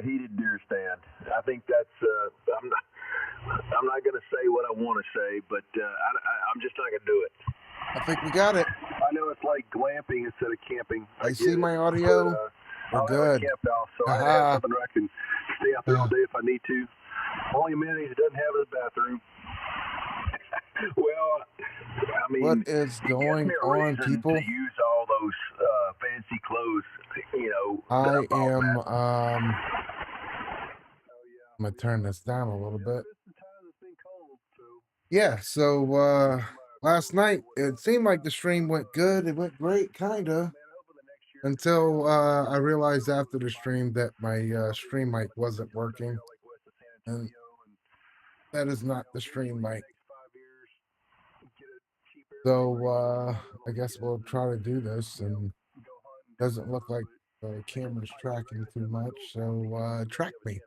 a heated deer stand. I think that's. I'm not going to say what I want to say, but I'm just not going to do it. I think we got it. I know it's like glamping instead of camping. I get see it. my audio. But, We're I'll have a good. camp house, so I have Aha. something where I can stay out there all day if I need to. Only amenities it doesn't have is a bathroom. Well, I mean, What is going on, people? to use all those fancy clothes, I am I'm gonna turn this down a little bit. Yeah, so last night it seemed like the stream went good. It went great, kinda. Until I realized after the stream that my stream mic wasn't working. And that is not the stream mic. So I guess we'll try to do this, and doesn't look like the camera's tracking too much. So track me.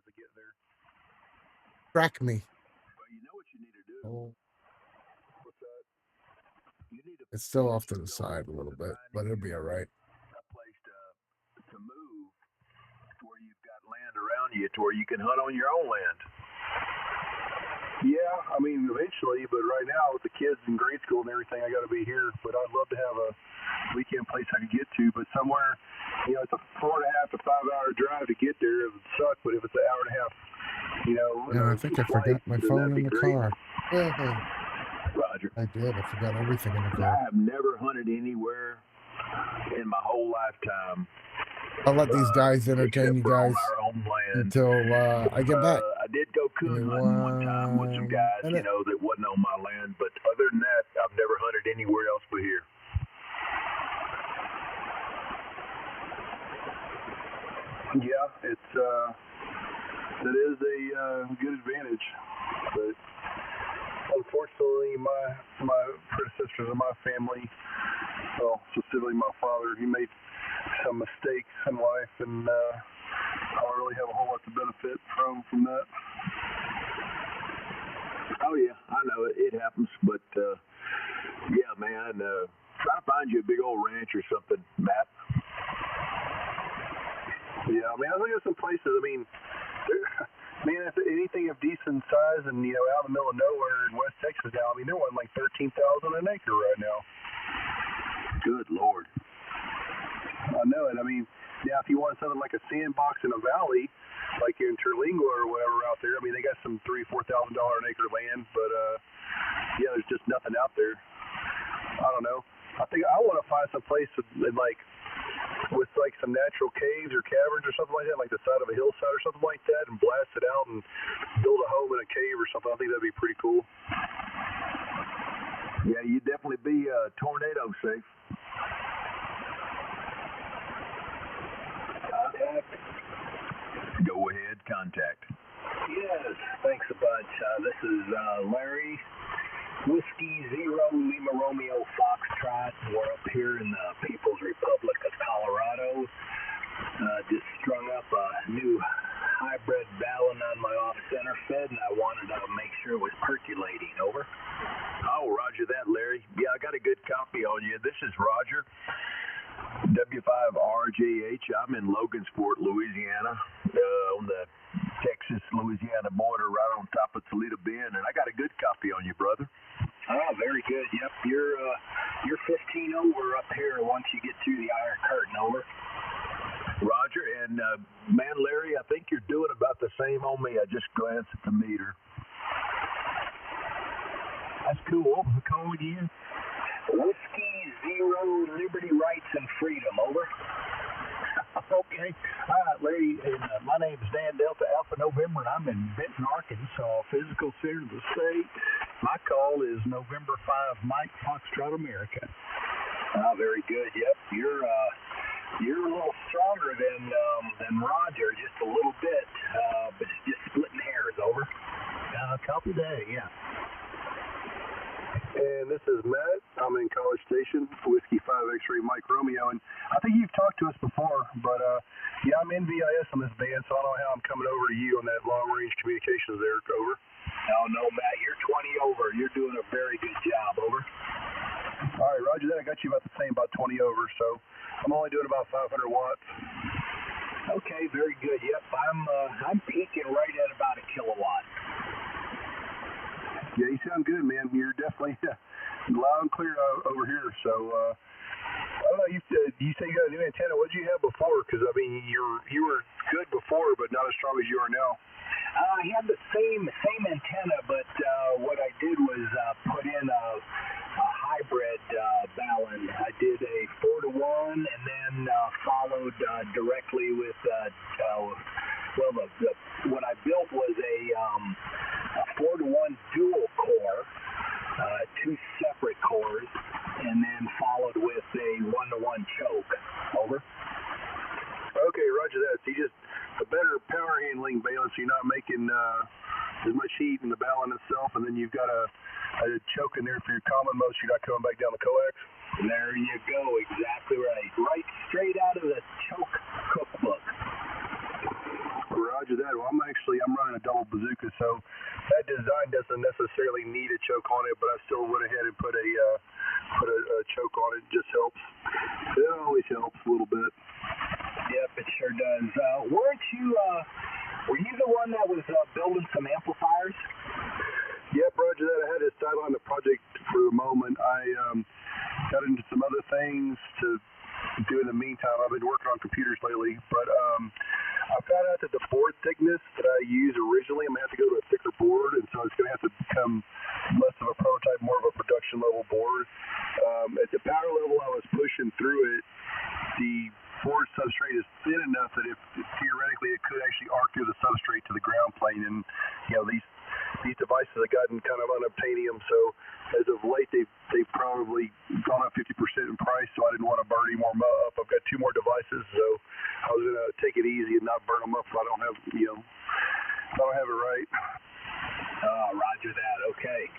Track me. Oh. It's still off to the side a little bit, but it'll be all right. To move to where you've got land around you to where you can hunt on your own land. Yeah, I mean, eventually, but right now with the kids in grade school and everything, I got to be here. But I'd love to have a weekend place I could get to. But somewhere, it's a 4.5 to 5 hour drive to get there. It would suck, but if it's an hour and a half, Yeah, I think I forgot my phone in the car. Roger. I did. I forgot everything in the car. I have never hunted anywhere in my whole lifetime. I'll let these guys entertain you guys until I get back. I did go coon hunting one time with some guys, that wasn't on my land. But other than that, I've never hunted anywhere else but here. Yeah, that is a good advantage, but unfortunately, my predecessors in my family, well, specifically my father, he made some mistakes in life, and I don't really have a whole lot to benefit from that. Oh yeah, I know it happens, but yeah, man, try to find you a big old ranch or something, Matt. Yeah, I mean, I think there's some places. I mean, man, if anything of decent size and out in the middle of nowhere in West Texas now, I mean, they're wanting like $13,000 an acre right now. Good Lord. I know it. I mean, now if you want something like a sandbox in a valley, like in Terlingua or whatever out there, I mean, they got some $3,000-4,000 an acre land, but yeah, there's just nothing out there. I don't know. I think I want to find some place with like some natural caves or caverns or something like that, like the side of a hillside or something like that, and blast it out and build a home in a cave or something. I think that'd be pretty cool. Yeah, you'd definitely be tornado safe. Contact. Go ahead, contact. Yes, thanks a bunch. This is Larry. Whiskey Zero Lima Romeo Foxtrot. We're up here in the People's Republic of Colorado. Just strung up a new hybrid Balin on my off-center fed, and I wanted to make sure it was percolating. Over. Oh, roger that, Larry. Yeah, I got a good copy on you. This is Roger. W5RJH. I'm in Logansport, Louisiana, on the Texas-Louisiana border, right on top of Toledo Bend, and I got a good copy on you, brother. Oh, very good. Yep, you're 15 over up here once you get through the Iron Curtain. Over. Roger, and man, Larry, I think you're doing about the same on me. I just glanced at the meter. That's cool. What was the code again? Whiskey Zero Liberty Rights and Freedom. Over. Okay. All right, Larry. My name is Dan Delta Alpha November, and I'm in Benton, Arkansas, physical center of the state. My call is November 5, Mike Foxtrot America. Very good. Yep. You're a little stronger than Roger, just a little bit, but it's just splitting hairs. Over. Copy that. Yeah. And this is Matt. I'm in College Station, Whiskey 5 X-Ray Mike Romeo, and I think you've talked to us before, but yeah, I'm NVIS on this band, so I don't know how I'm coming over to you on that long-range communications there. Over. No, Matt, you're 20 over. You're doing a very good job. Over. All right, Roger that. I got you about the same, about 20 over, so I'm only doing about 500 watts. Okay, very good. Yep, I'm peaking right at about a kilowatt. Yeah, you sound good, man. You're definitely loud and clear over here. So, I don't know. You say you got a new antenna. What did you have before? Because I mean, you were good before, but not as strong as you are now. I had the same antenna, but what I did was put in a hybrid Balun. I did a 4-to-1, and then followed directly with what I built was a 4-to-1 dual core, two separate cores, and then followed with a 1-to-1 choke. Over. Okay, roger that. So you just a better power handling balance. So you're not making as much heat in the Balun itself, and then you've got a choke in there for your common mode. So you're not coming back down the coax. There you go. Exactly right. Right straight out of the choke cookbook. Roger that. Well, I'm running a double bazooka, so that design doesn't necessarily need a choke on it, but I still went ahead and put a choke on it. It just helps. It always helps a little bit. Yep, it sure does. Were you the one that was building some amplifiers? Yep, roger that. I had to sideline the project for a moment. I got into some other things to do in the meantime. I've been working on computers lately, but I found out that the board thickness that I used originally, I'm going to have to go to a thicker board, and so it's going to have to become less of a prototype, more of a production level board. At the power level I was pushing through it, the board substrate is thin enough that if theoretically it could actually arc through the substrate to the ground plane, and these devices have gotten kind of unobtainium, so as of late they've probably gone up 50% in price, so I didn't want to burn any more up. I've got 2 more devices, so I was going to take it easy and not burn them up if I don't have it right. Roger that. Okay.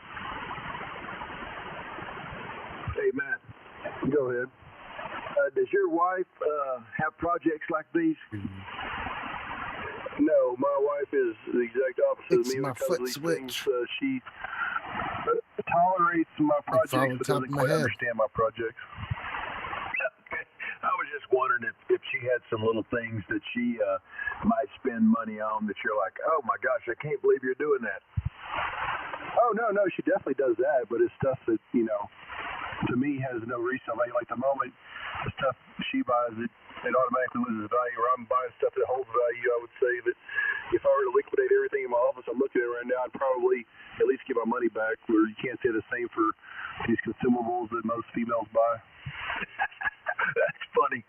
Hey, Matt. Go ahead. Does your wife have projects like these? No, my wife is the exact opposite of me My when it comes foot to these switch. things. She tolerates my projects, but doesn't quite understand my projects. I was just wondering if she had some little things that she might spend money on that you're like, oh my gosh, I can't believe you're doing that. Oh, no, she definitely does that, but it's stuff that, to me has no resale value. Like the moment the stuff she buys, it automatically loses value, or I'm buying stuff that holds value. I would say that if I were to liquidate everything in my office I'm looking at right now, I'd probably at least get my money back, where you can't say the same for these consumables that most females buy. That's funny.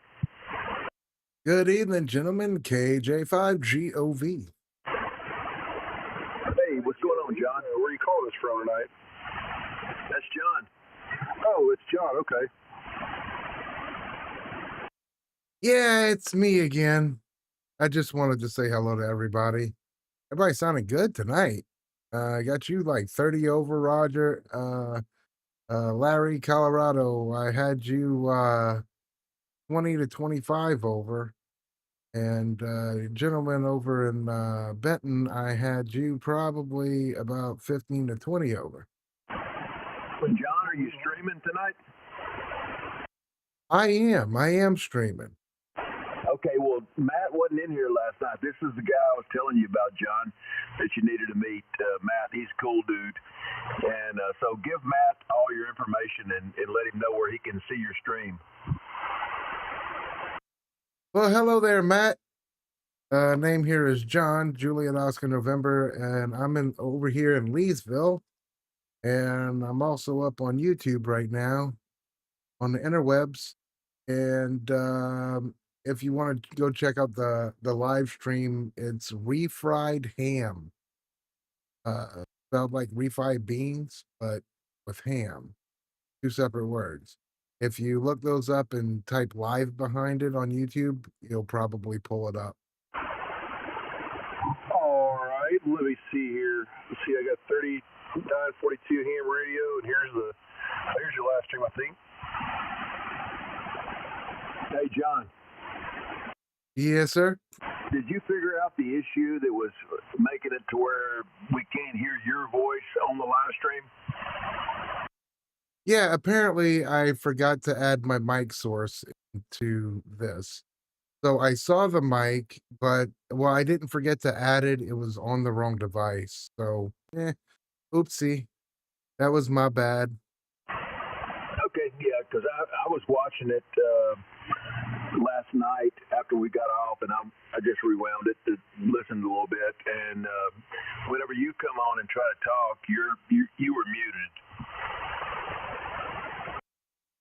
Good evening, gentlemen. KJ5GOV. Hey, what's going on, John? Where are you calling us from tonight? That's John. Oh, it's John. Okay. Yeah, it's me again. I just wanted to say hello to everybody. Everybody sounded good tonight. I got you like 30 over, Roger. Larry, Colorado, I had you 20 to 25 over. And gentlemen over in Benton, I had you probably about 15 to 20 over. John, are you streaming tonight? I am streaming. Okay, well, Matt wasn't in here last night. This is the guy I was telling you about, John, that you needed to meet. Matt, he's a cool dude. And so give Matt all your information and let him know where he can see your stream. Well, hello there, Matt. Name here is John, Juliet Oscar November, and I'm over here in Leesville. And I'm also up on YouTube right now on the interwebs. And if you want to go check out the live stream, it's refried ham. Spelled like refried beans, but with ham. 2 separate words. If you look those up and type live behind it on YouTube, you'll probably pull it up. All right, let me see here. Let's see, I got 3942 ham radio, and here's your live stream, I think. Hey, John. Yes, sir. Did you figure out the issue that was making it to where we can't hear your voice on the live stream? Yeah, apparently I forgot to add my mic source into this. So I saw the mic, but well, I didn't forget to add it. It was on the wrong device. So, oopsie. That was my bad. Okay, yeah, because I was watching it last night after we got off, and I just rewound it to listen a little bit. And whenever you come on and try to talk, you were muted.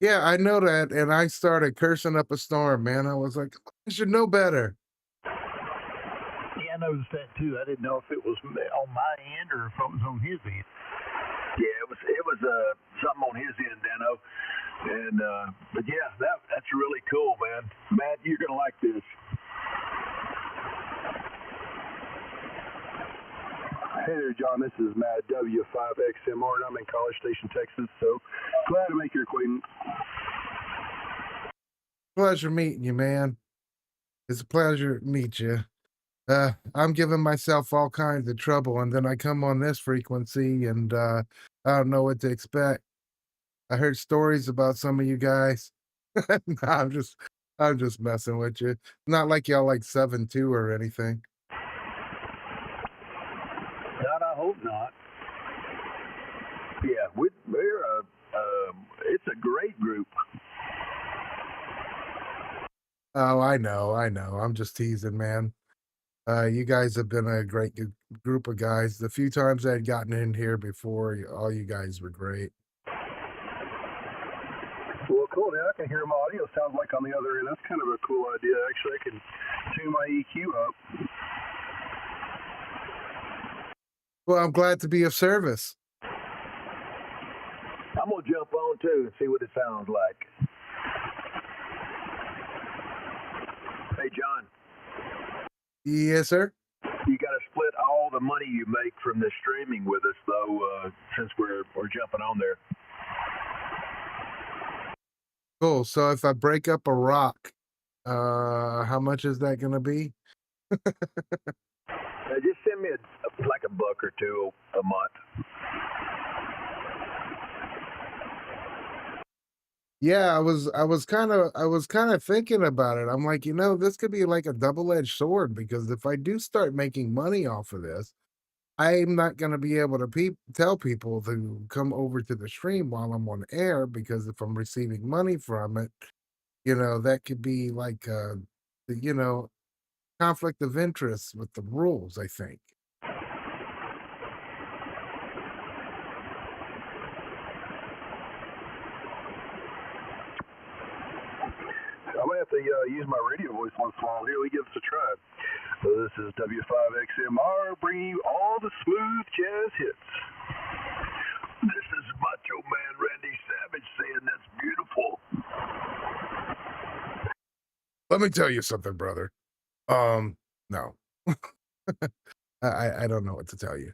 Yeah, I know that, and I started cursing up a storm, man. I was like, I should know better. Yeah, I noticed that too. I didn't know if it was on my end or if it was on his end. Yeah, it was something on his end, Dano. And but yeah, that's really cool, man. Matt, you're gonna like this. Hey there, John. This is Matt W5XMR, and I'm in College Station, Texas. So glad to make your acquaintance. Pleasure meeting you, man. It's a pleasure to meet you. I'm giving myself all kinds of trouble, and then I come on this frequency, and I don't know what to expect. I heard stories about some of you guys. No, I'm just messing with you. Not like y'all like 7-2 or anything. God, I hope not. Yeah, we're it's a great group. Oh, I know, I know. I'm just teasing, man. You guys have been a great group of guys. The few times I'd gotten in here before, all you guys were great. Well, cool. Now I can hear my audio sounds like on the other end. That's kind of a cool idea. Actually, I can tune my EQ up. Well, I'm glad to be of service. I'm gonna jump on too and see what it sounds like. Hey, John. Yes, sir. You got to split all the money you make from this streaming with us, though, since we're jumping on there. Cool. So if I break up a rock, how much is that gonna be? Just send me like a buck or two a month. Yeah, I was kind of thinking about it. I'm like, this could be like a double-edged sword because if I do start making money off of this, I'm not going to be able to tell people to come over to the stream while I'm on air because if I'm receiving money from it, that could be like you know, conflict of interest with the rules, I think. I might have to use my radio voice once in a while. Here, we give this a try. So this is W5XMR bringing you all the smooth jazz hits. This is Macho Man Randy Savage saying that's beautiful. Let me tell you something, brother. No. I don't know what to tell you.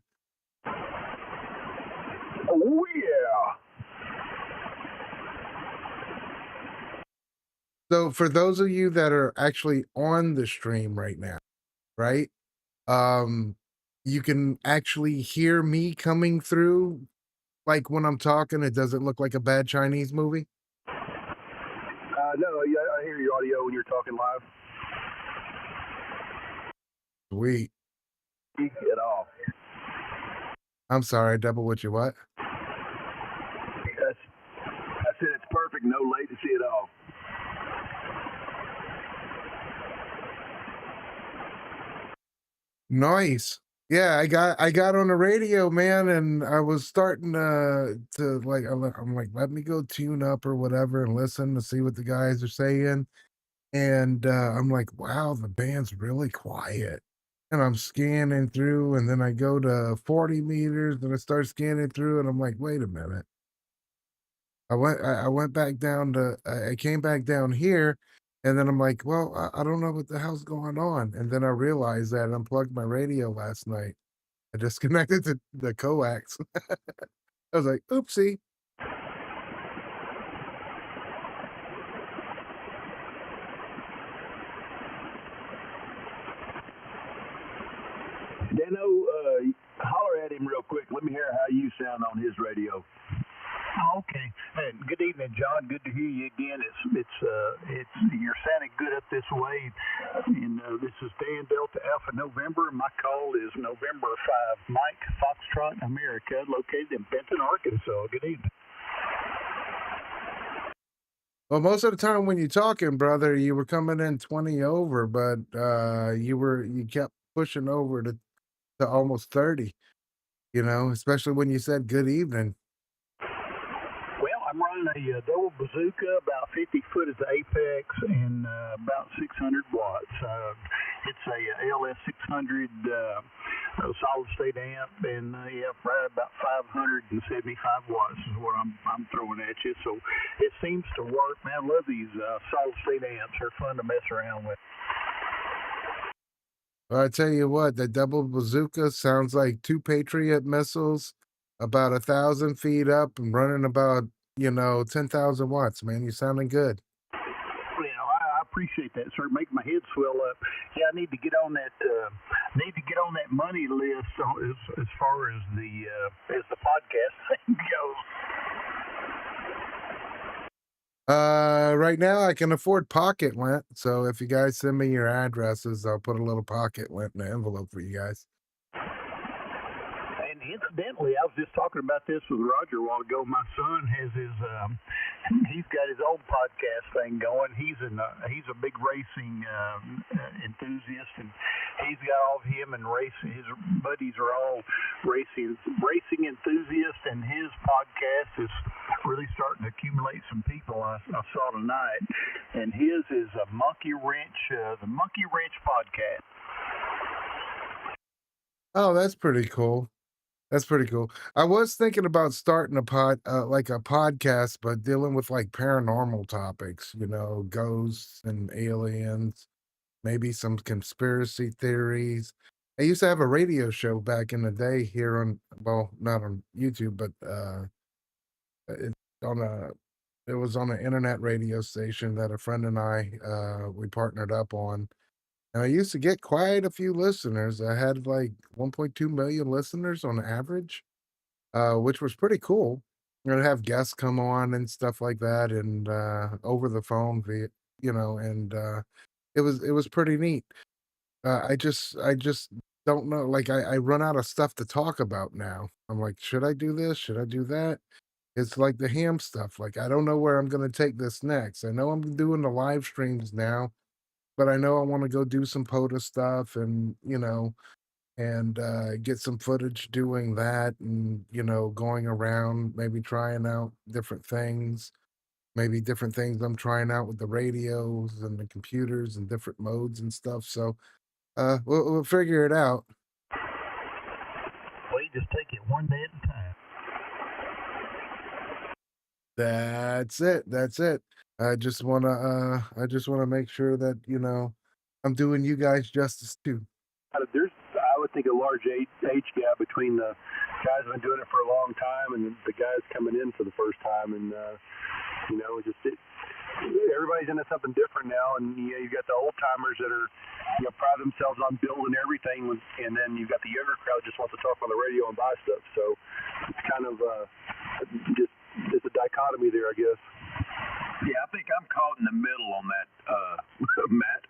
Oh yeah. So for those of you that are actually on the stream right now, right? You can actually hear me coming through like when I'm talking, it doesn't look like a bad Chinese movie. No, yeah, I hear your audio when you're talking live. Sweet. At all. I'm sorry, double what you what? I said it's perfect, no latency at all. Nice. Yeah, I got on the radio, man, and I was starting to like I'm like, let me go tune up or whatever and listen to see what the guys are saying. And I'm like, wow, the band's really quiet. And I'm scanning through, and then I go to 40 meters, and I start scanning through, and I'm like, wait a minute. I went back down to I came back down here, and then I'm like, well, I don't know what the hell's going on. And then I realized that I unplugged my radio last night. I disconnected the coax. I was like, oopsie. Dano, holler at him real quick. Let me hear how you sound on his radio. Oh, okay. Good evening, John. Good to hear you again. It's you're sounding good up this way. And this is Dan Delta Alpha November. My call is November 5, Mike Foxtrot America, located in Benton, Arkansas. Good evening. Well, most of the time when you're talking, brother, you were coming in 20 over, but you kept pushing over to almost 30, especially when you said good evening. Well, I'm running a double bazooka, about 50 foot is the apex, and about 600 watts. It's a LS 600 solid state amp, and yeah, right about 575 watts is what I'm throwing at you. So it seems to work, man. I love these solid state amps. They're fun to mess around with. Well, I tell you what, the double bazooka sounds like two Patriot missiles about 1,000 feet up and running about 10,000 watts. Man, you sounding good. I appreciate that, sir. Make my head swell up. Yeah, I need to get on that. Money list as far as the podcast thing goes. Right now I can afford pocket lint, so if you guys send me your addresses, I'll put a little pocket lint in the envelope for you guys. And incidentally, I was just talking about this with Roger a while ago. My son has he's got his own podcast thing going. He's a big racing enthusiast, and he's got all of him and racing. His buddies are all racing enthusiasts, and his podcast is really starting to accumulate some people. I saw tonight, and his is a Monkey Wrench, the Monkey Wrench podcast. Oh, that's pretty cool. That's pretty cool. I was thinking about starting like a podcast, but dealing with like paranormal topics, ghosts and aliens, maybe some conspiracy theories. I used to have a radio show back in the day here well, not on YouTube, but it on a it was on an internet radio station that a friend and I we partnered up on. And I used to get quite a few listeners. I had like 1.2 million listeners on average, which was pretty cool. I'd have guests come on and stuff like that, and over the phone, and it was pretty neat. I just don't know. Like I run out of stuff to talk about now. I'm like, should I do this? Should I do that? It's like the ham stuff. Like I don't know where I'm gonna take this next. I know I'm doing the live streams now, but I know I want to go do some POTA stuff and get some footage doing that and going around, maybe trying out different things, maybe different things I'm trying out with the radios and the computers and different modes and stuff. So we'll figure it out. Well, you just take it one day at a time. That's it. I just wanna make sure that I'm doing you guys justice too. There's, I would think, a large age gap between the guys who've been doing it for a long time and the guys coming in for the first time, and everybody's into something different now, and you've got the old timers that are pride themselves on building everything, and then you've got the younger crowd just wants to talk on the radio and buy stuff. So it's kind of it's a dichotomy there, I guess. Yeah, I think I'm caught in the middle on that, Matt.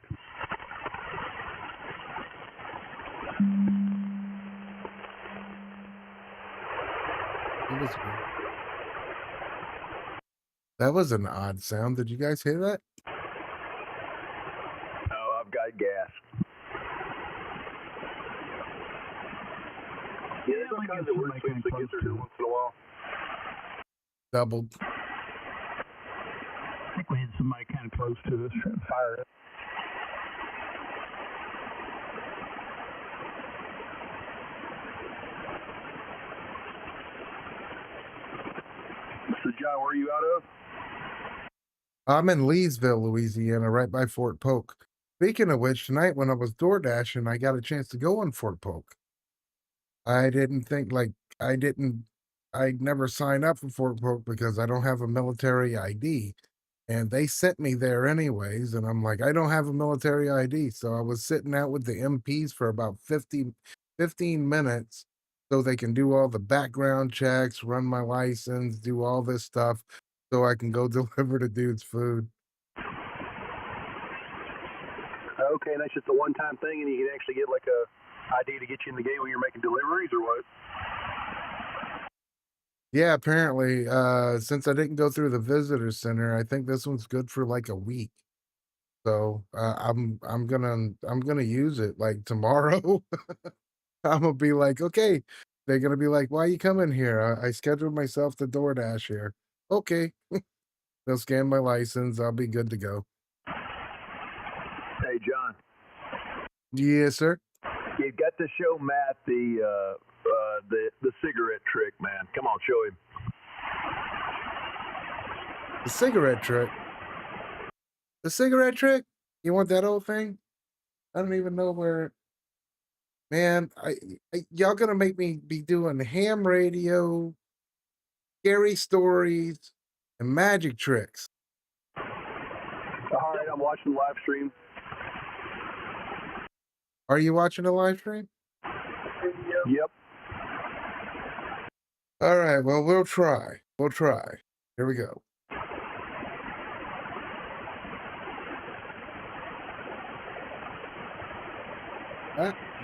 That was an odd sound. Did you guys hear that? Oh, I've got gas. Yeah, there's all kinds of weird things that get there once in a while. Doubled. I think we had somebody kind of close to us fire up. So, John, where are you out of? I'm in Leesville, Louisiana, right by Fort Polk. Speaking of which, tonight when I was door dashing, I got a chance to go in Fort Polk. I didn't think like I never signed up for Fort Polk because I don't have a military ID. And they sent me there anyways, and I'm like, I don't have a military ID. So I was sitting out with the MPs for about 15 minutes so they can do all the background checks, run my license, do all this stuff so I can go deliver the dude's food. Okay, and that's just a one-time thing, and you can actually get like a ID to get you in the gate when you're making deliveries, or what? Yeah, apparently, since I didn't go through the visitor center, I think this one's good for like a week. So I'm gonna use it like tomorrow. I'm gonna be like, okay. They're gonna be like, why you coming here? I scheduled myself to DoorDash here. Okay. They'll scan my license. I'll be good to go. Hey, John, Yes, sir. you got to show Matt the cigarette trick, man. Come on, show him. The cigarette trick. The cigarette trick? You want that old thing? I don't even know where. Man, y'all gonna make me be doing ham radio, scary stories, and magic tricks. All right, I'm watching the live stream. Are you watching the live stream? Yep. All right, well, we'll try. We'll try. Here we go.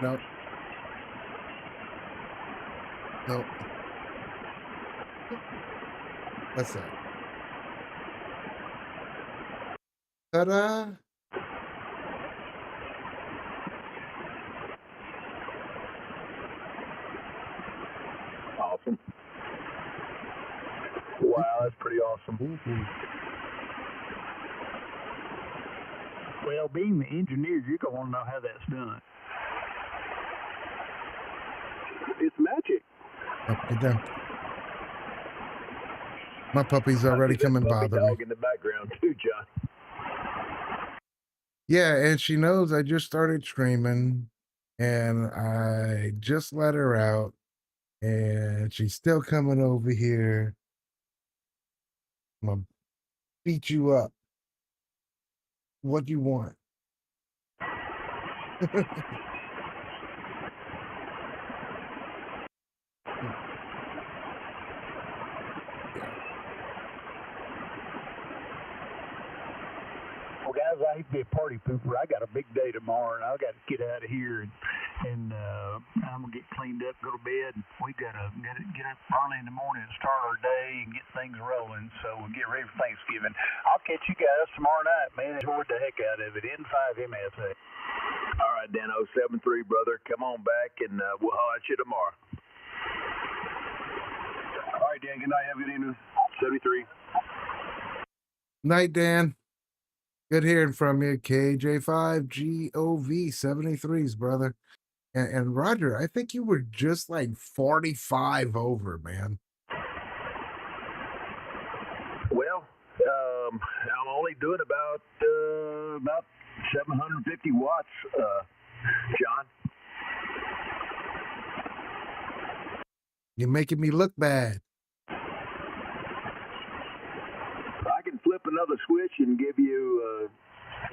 No. No. That's it. Ta-da! Awesome. Wow, that's pretty awesome. Ooh. Well, being the engineer, you're going to want to know how that's done. It's magic. Oh, get down. My puppy's already come and Puppy bother me. dog in the background too, John. Yeah, and she knows I just started streaming, and I just let her out, and she's still coming over here. I'm gonna beat you up. What do you want? Well, guys, I hate to be a party pooper. I got a big day tomorrow, and I got to get out of here, and I'm gonna get cleaned up, go to bed. And we gotta get up early in the morning and start our day and get things rolling. So we'll get ready for Thanksgiving. I'll catch you guys tomorrow night, man. Enjoyed the heck out of it. N5 MSA. All right, Dan 073, brother. Come on back, and we'll holler at you tomorrow. All right, Dan. Good night. Have a good evening. 73. Night, Dan. Good hearing from you. KJ5GOV 73s, brother. And Roger, I think you were just like 45 over, man. Well, I'm only doing about 750 watts, John. You're making me look bad. I can flip another switch and give you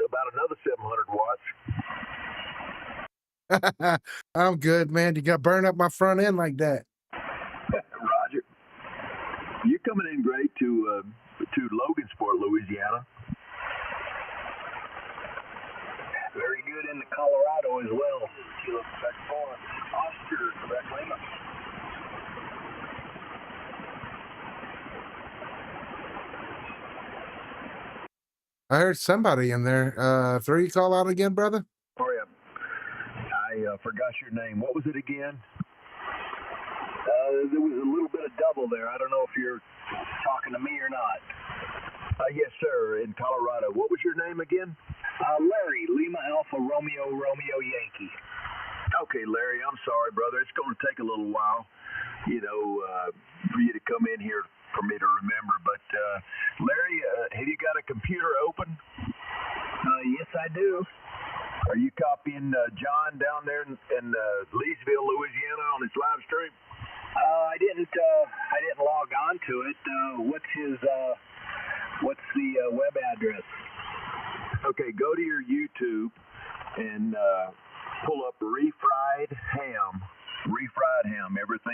about another 700 watts. I'm good, man. You got burned up my front end like that. Roger. You're coming in great to Logansport, Louisiana. Very good into Colorado as well. Kilo Quebec 4. Oscar, Quebec Lima. I heard somebody in there. Throw your call out again, brother? Oh, yeah. I forgot your name. What was it again? There was a little bit of double there. I don't know if you're talking to me or not. Yes, sir, in Colorado. What was your name again? Larry, Lima Alpha Romeo Yankee. Okay, Larry, I'm sorry, brother. It's going to take a little while, for you to come in here for me to remember. But, Larry, have you got a computer open? Yes, I do. Are you copying John down there in Leesville, Louisiana on his live stream? I didn't log on to it. What's the web address? Okay, go to your YouTube and pull up refried ham. Refried ham. Everything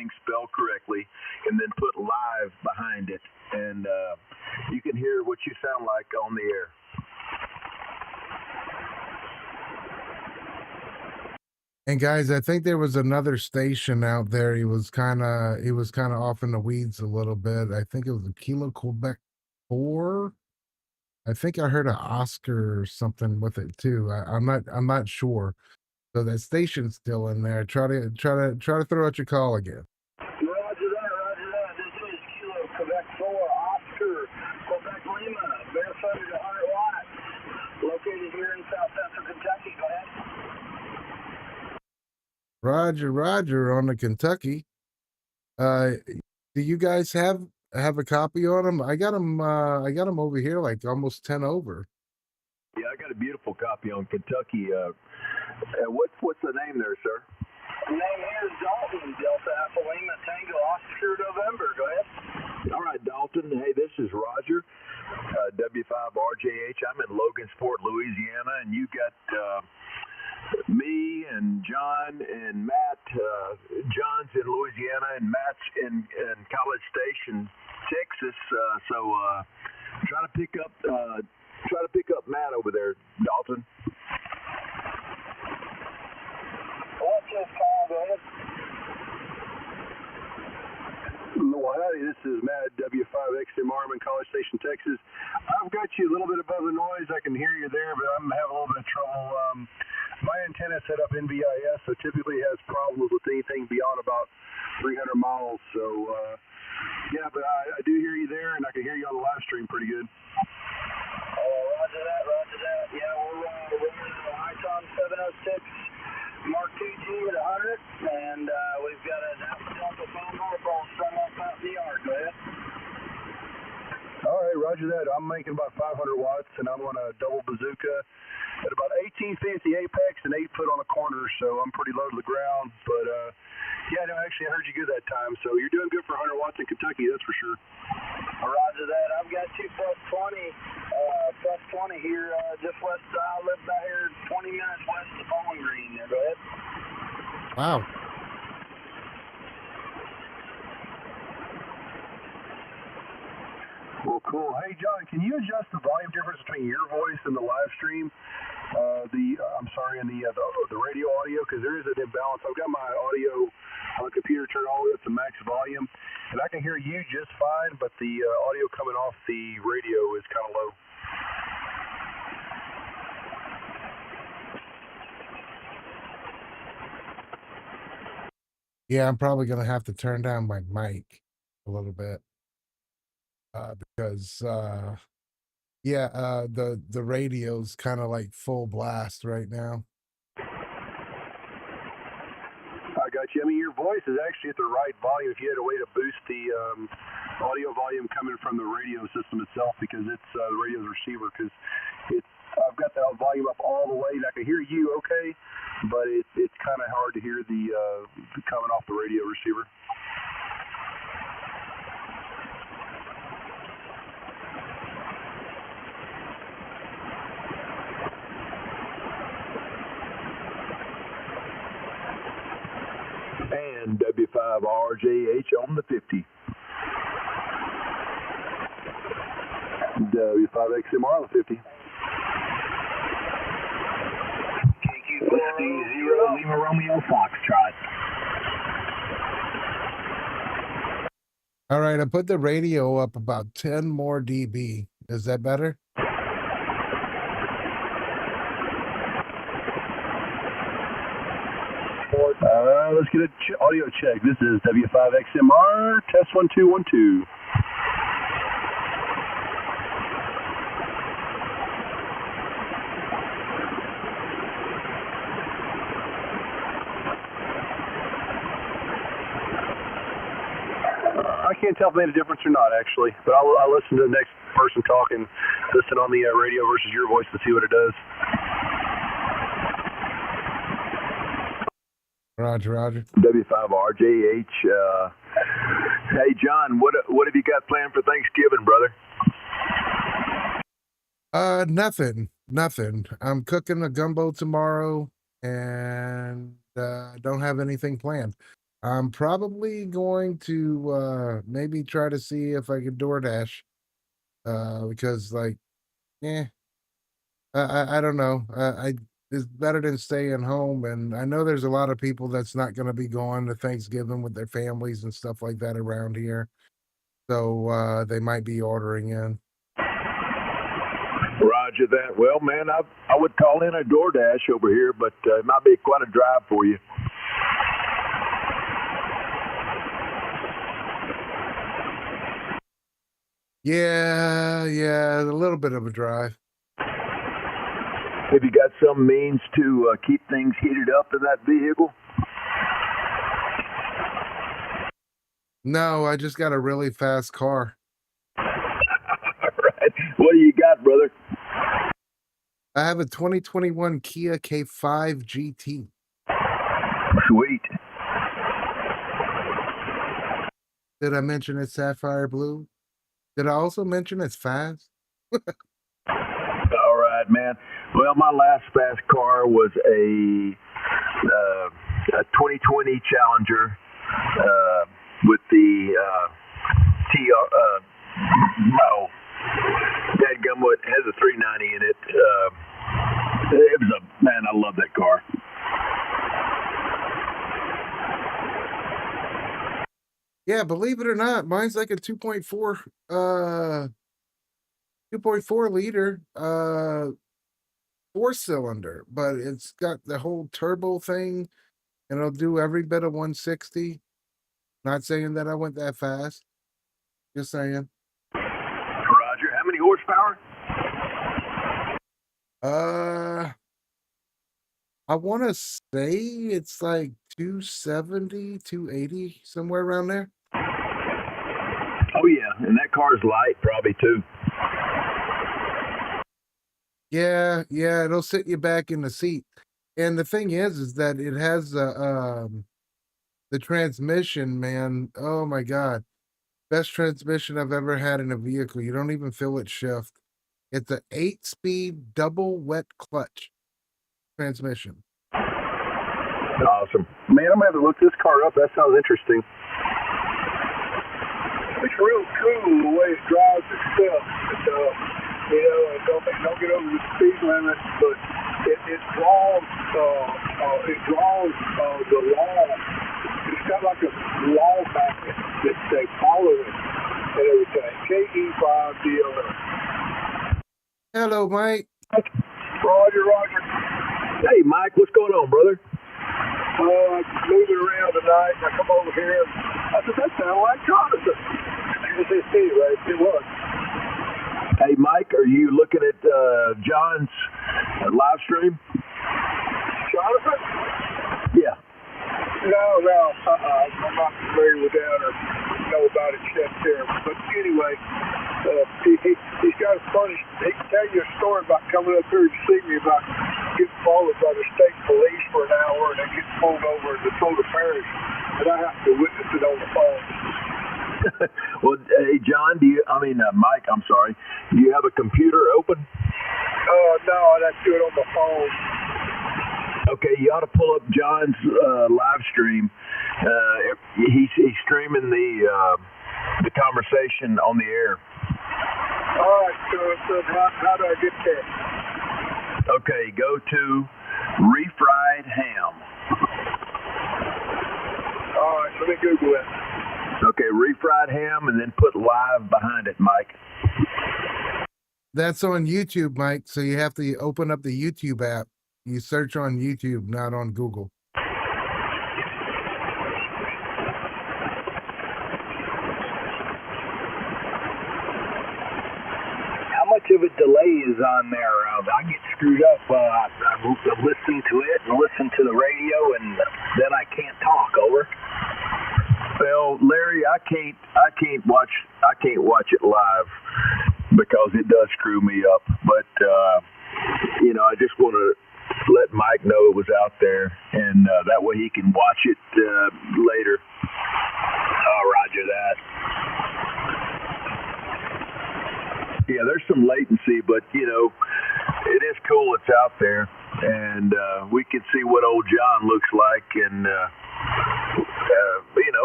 And guys, I think there was another station out there. He was kind of off in the weeds a little bit. I think it was a Kilo Quebec 4. I think I heard an Oscar or something with it too. I'm not sure. So that station's still in there. Try to throw out your call again. Roger that, roger that. This is Kilo Quebec 4, Oscar, Quebec Lima, barefooted 100 watts, located here in South Central Kentucky. Go ahead. Roger on the Kentucky. Do you guys have a copy on them? I got them. I got them over here, like almost 10 over. Yeah, I got a beautiful copy on Kentucky. What's the name there, sir? The name here is Dalton, Delta Alpha Lima Tango Oscar November. Go ahead. All right, Dalton. Hey, this is Roger, W5RJH. I'm in Logansport, Louisiana, and you got me and John and Matt. John's in Louisiana and Matt's in College Station, Texas. So try to pick up Matt over there, Dalton. What's this call? Go ahead. Well, howdy, this is Matt, W5XMR. I'm in College Station, Texas. I've got you a little bit above the noise. I can hear you there, but I'm having a little bit of trouble. My antenna is set up NVIS, so typically has problems with anything beyond about 300 miles. So, yeah, but I do hear you there, and I can hear you on the live stream pretty good. Roger that, roger that. Yeah, we're running the Iton 706 Mark II G at 100, and we've got an Alpha Delta phone north all strung up out in the yard. Go ahead. All right, roger that. I'm making about 500 watts, and I'm on a double bazooka at about 1850 apex and 8 foot on the corner, so I'm pretty low to the ground. But, yeah, no, actually, I heard you good that time, so you're doing good for 100 watts in Kentucky, that's for sure. Roger that. I've got you plus 20 here, just west. I live out here 20 minutes west of Bowling Green there. Go ahead. Wow. Well, cool. Hey, John, can you adjust the volume difference between your voice and the live stream? The radio audio, because there is an imbalance. I've got my audio on the computer turned all the way up to max volume, and I can hear you just fine, but the audio coming off the radio is kind of low. Yeah, I'm probably gonna have to turn down my mic a little bit. Because the radio's kind of like full blast right now. I got you. I mean, your voice is actually at the right volume. If you had a way to boost the audio volume coming from the radio system itself, because it's the radio's receiver, because I've got the volume up all the way, and I can hear you okay, but it's kind of hard to hear the coming off the radio receiver. And W5RJH on the 50. W5XMR on the 50. KQ40 Lima Romeo Foxtrot. All right, I put the radio up about 10 more dB. Is that better? Let's get an audio check. This is W5XMR, test 1 2 1 2. I can't tell if it made a difference or not, actually, but I'll listen to the next person talk and listen on the radio versus your voice to see what it does. Roger. W5RJH. Hey, John, what have you got planned for Thanksgiving, brother? Nothing. I'm cooking a gumbo tomorrow, and don't have anything planned. I'm probably going to maybe try to see if I could DoorDash, because I don't know. is better than staying home. And I know there's a lot of people that's not going to be going to Thanksgiving with their families and stuff like that around here. So they might be ordering in. Roger that. Well, man, I would call in a DoorDash over here, but it might be quite a drive for you. Yeah, a little bit of a drive. Have you got some means to keep things heated up in that vehicle? No, I just got a really fast car. All right. What do you got, brother? I have a 2021 Kia K5 GT. Sweet. Did I mention it's sapphire blue? Did I also mention it's fast? All right, man. Well, my last fast car was a 2020 Challenger with the dadgummit has a 390 in it. It was man, I love that car. Yeah, believe it or not, mine's like a 2.4 liter 4-cylinder, but it's got the whole turbo thing and it'll do every bit of 160. Not saying that I went that fast. Just saying. Roger. How many horsepower? I want to say it's like 270, 280, somewhere around there. Oh yeah, and that car's light probably too. Yeah, it'll sit you back in the seat. And the thing is that it has the transmission, man. Oh my God. Best transmission I've ever had in a vehicle. You don't even feel it shift. It's an 8-speed double wet clutch transmission. Awesome. Man, I'm going to have to look this car up. That sounds interesting. It's real cool the way it drives itself. It don't get over the speed limit, but it draws the law. It's got like a law magnet that they follow it and everything. KE5DLR. Hello, Mike. Roger. Hey, Mike, what's going on, brother? I'm moving around tonight, and I come over here, and I said, that sounds like Jonathan. Anyway, it was. Hey, Mike, are you looking at John's live stream? Jonathan? Yeah. No. I'm not familiar with that or know about it yet there. But anyway, he's got a funny, he can tell you a story about coming up here to see me about getting followed by the state police for an hour and then getting pulled over in DeSoto Parish. And I have to witness it on the phone. Well, hey, John, Mike, I'm sorry. Do you have a computer open? No, I'd have to do it on my phone. Okay, you ought to pull up John's live stream. He's streaming the conversation on the air. All right, so how do I get there? Okay, go to Refried Ham. All right, let me Google it. Okay, Refried Ham, and then put live behind it, Mike. That's on YouTube, Mike. So you have to open up the YouTube app. You search on YouTube, not on Google. How much of a delay is on there? I get screwed up. I'm listening to it and listen to the radio, and then I can't talk. Over. Well, Larry, I can't watch it live because it does screw me up. But I just want to let Mike know it was out there, and that way he can watch it later. Oh, roger that. Yeah, there's some latency, but it is cool it's out there, and we can see what old John looks like, and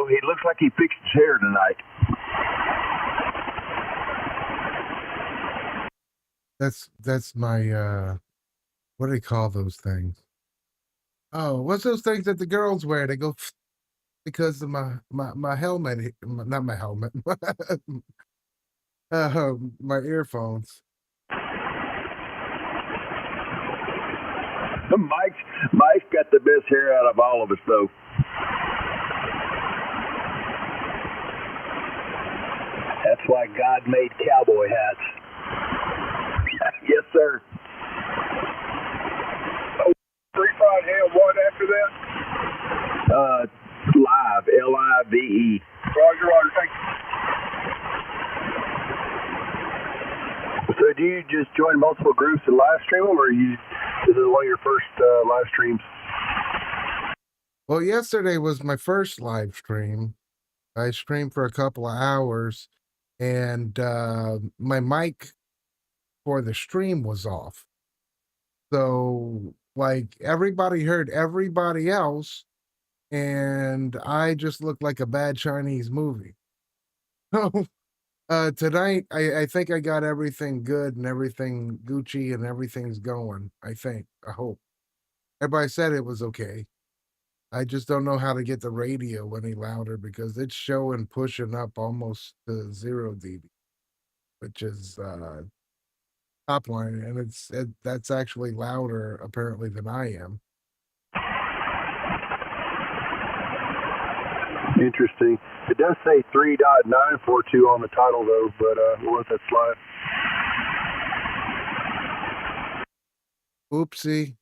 he looks like he fixed his hair tonight. That's my what do they call those things? Oh, what's those things that the girls wear? They go because of my helmet, not my helmet, my earphones. Mike's got the best hair out of all of us, though. That's why God made cowboy hats. Yes, sir. Oh, Free Fried Ham, what after that? Live, Live. Roger, thank you. So do you just join multiple groups and live stream them, or this is one of your first live streams? Well, yesterday was my first live stream. I streamed for a couple of hours, and my mic for the stream was off. So, like, everybody heard everybody else, and I just looked like a bad Chinese movie. So, tonight, I think I got everything good and everything Gucci and everything's going. I hope. Everybody said it was okay. I just don't know how to get the radio any louder because it's showing pushing up almost to 0 dB, which is top line, and that's actually louder apparently than I am. Interesting. It does say 3.942 on the title though, but we'll let that slide. Oopsie.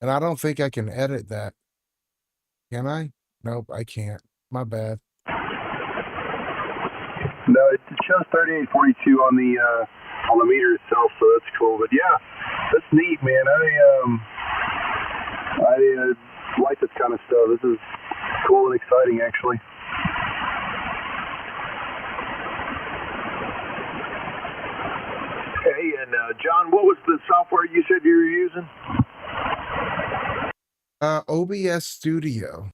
And I don't think I can edit that. Can I? Nope, I can't. My bad. No, it shows 3842 on the meter itself, so that's cool. But yeah, that's neat, man. I like this kind of stuff. This is cool and exciting, actually. Hey, and John, what was the software you said you were using? OBS Studio.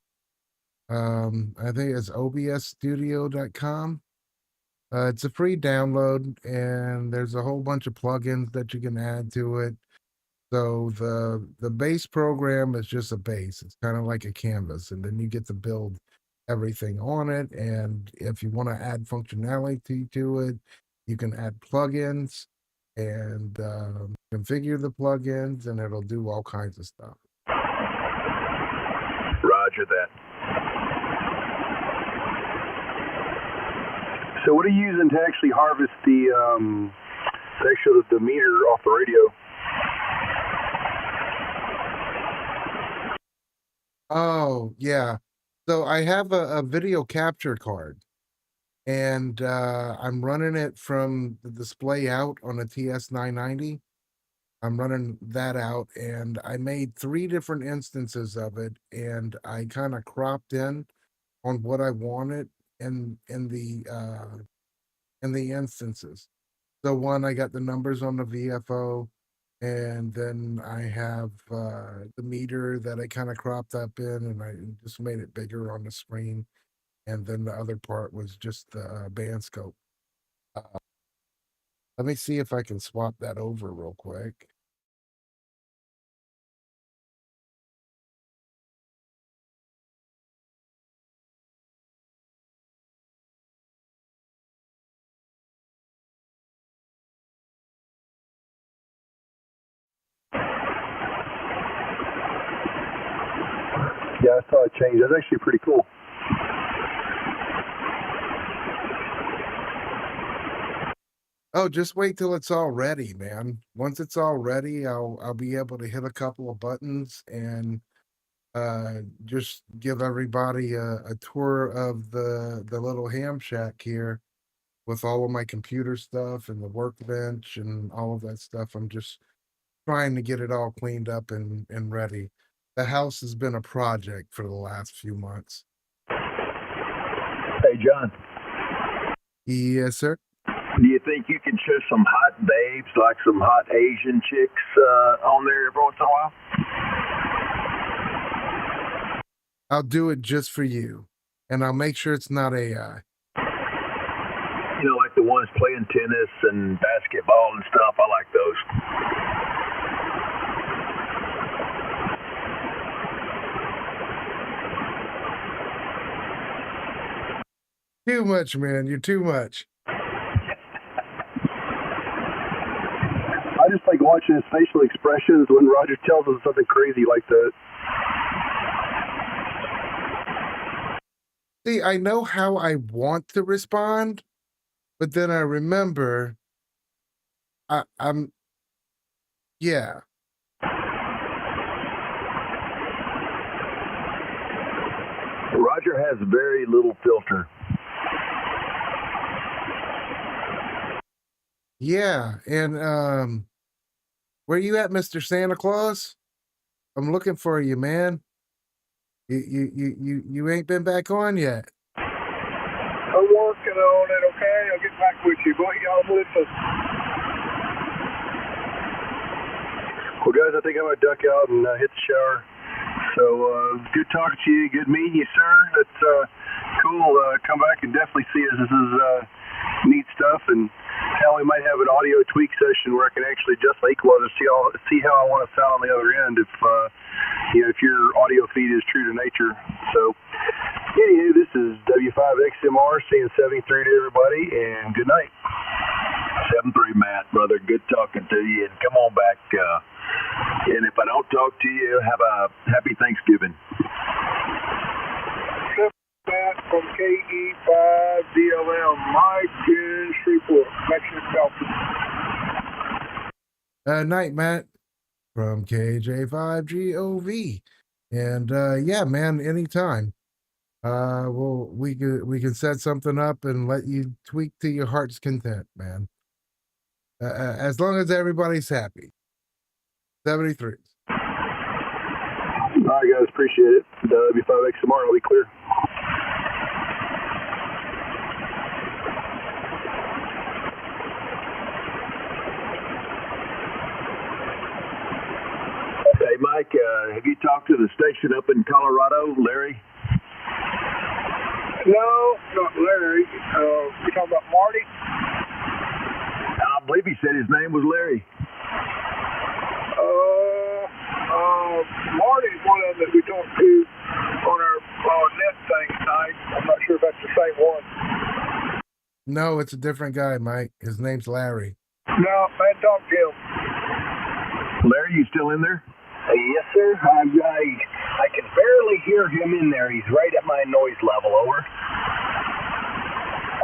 I think it's obsstudio.com. It's a free download, and there's a whole bunch of plugins that you can add to it. So the base program is just a base. It's kind of like a canvas, and then you get to build everything on it. And if you want to add functionality to it, you can add plugins and configure the plugins, and it'll do all kinds of stuff. Roger that. So what are you using to actually harvest the meter off the radio? Oh, yeah. So I have a video capture card, and I'm running it from the display out on a TS990. I'm running that out, and I made 3 different instances of it, and I kind of cropped in on what I wanted in the instances. So one, I got the numbers on the VFO, and then I have the meter that I kind of cropped up in, and I just made it bigger on the screen. And then the other part was just the band scope. Let me see if I can swap that over real quick. Yeah, I saw it change. That's actually pretty cool. Oh, just wait till it's all ready, man. Once it's all ready, I'll be able to hit a couple of buttons and just give everybody a tour of the little ham shack here with all of my computer stuff and the workbench and all of that stuff. I'm just trying to get it all cleaned up and ready. The house has been a project for the last few months. Hey, John. Yes, sir. Do you think you can show some hot babes, like some hot Asian chicks on there every once in a while? I'll do it just for you, and I'll make sure it's not AI. You know, like like the ones playing tennis and basketball and stuff. I like those. Too much, man. You're too much. I just like watching his facial expressions when Roger tells us something crazy like that. See, I know how I want to respond, but then I remember I'm yeah. Roger has very little filter. Yeah, and where you at, Mr. Santa Claus? I'm looking for you, man. You ain't been back on yet. I'm working on it, okay? I'll get back with you, but y'all listen. Well, guys, I think I'm going to duck out and hit the shower. So, good talking to you. Good meeting you, sir. That's cool. Come back and definitely see us. This is neat stuff. And hell, we might have an audio tweak session where I can actually adjust the equalizer, see how I want to sound on the other end if if your audio feed is true to nature. So, anywho, this is W5XMR saying 73 to everybody, and good night. 7-3, Matt, brother. Good talking to you, and come on back. And if I don't talk to you, have a happy Thanksgiving. Matt from KE5DLM, Mike in Shreveport, Mexican Falcon. Night, Matt from KJ5GOV. And yeah, man, anytime. We can set something up and let you tweak to your heart's content, man. As long as everybody's happy. 73. All right, guys, appreciate it. W5XMR, I'll be clear. Hey, Mike, have you talked to the station up in Colorado, Larry? No, not Larry. You talking about Marty? I believe he said his name was Larry. Marty's one of them that we talked to on our net thing tonight. I'm not sure if that's the same one. No, it's a different guy, Mike. His name's Larry. No, I talked to him. Larry, you still in there? Yes, sir. I can barely hear him in there. He's right at my noise level. Over.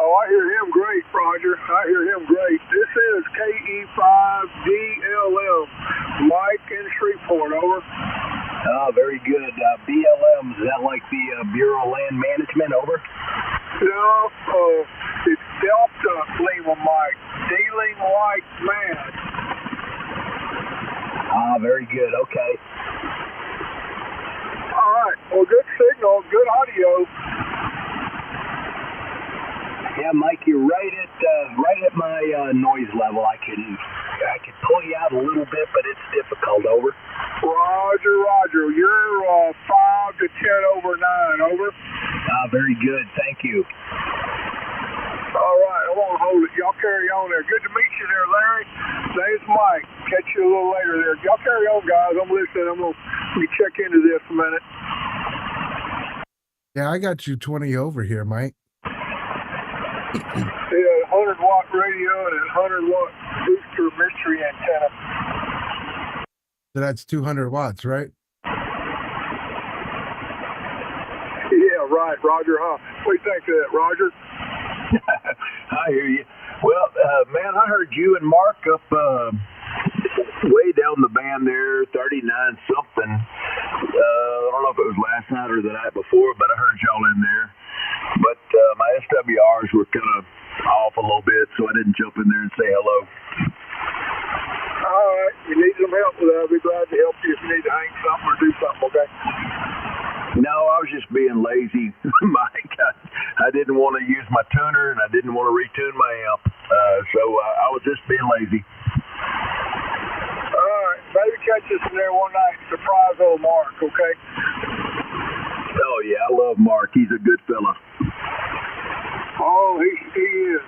Oh, I hear him great, Roger. I hear him great. This is KE5DLM, Mike in Shreveport. Over. Oh, very good. BLM, is that like the Bureau of Land Management? Over. No, it's Delta Lima Mike, dealing like mad. Ah, very good. Okay. All right. Well, good signal, good audio. Yeah, Mike, you're right at my noise level. I can pull you out a little bit, but it's difficult. Over. Roger. You're 5 to 10 over 9. Over. Very good. Thank you. All right, I won't hold it. Y'all carry on there. Good to meet you there, Larry. Name's Mike. Catch you a little later there. Y'all carry on, guys. I'm listening. I'm going to check into this a minute. Yeah, I got you 20 over here, Mike. Yeah, 100-watt radio and a 100-watt booster mystery antenna. So that's 200 watts, right? Yeah, right, Roger, huh? What do you think of that, Roger? I hear you. Well, man, I heard you and Mark up way down the band there, 39 something. I don't know if it was last night or the night before, but I heard y'all in there. But my SWRs were kind of off a little bit, so I didn't jump in there and say hello. All right, you need some help with that. I'll be glad to help you if you need to hang something or do something, okay? No, I was just being lazy, Mike. I didn't want to use my tuner, and I didn't want to retune my amp. So I was just being lazy. All right, maybe catch us in there one night. Surprise old Mark, okay? Oh, yeah, I love Mark. He's a good fella. Oh, he is.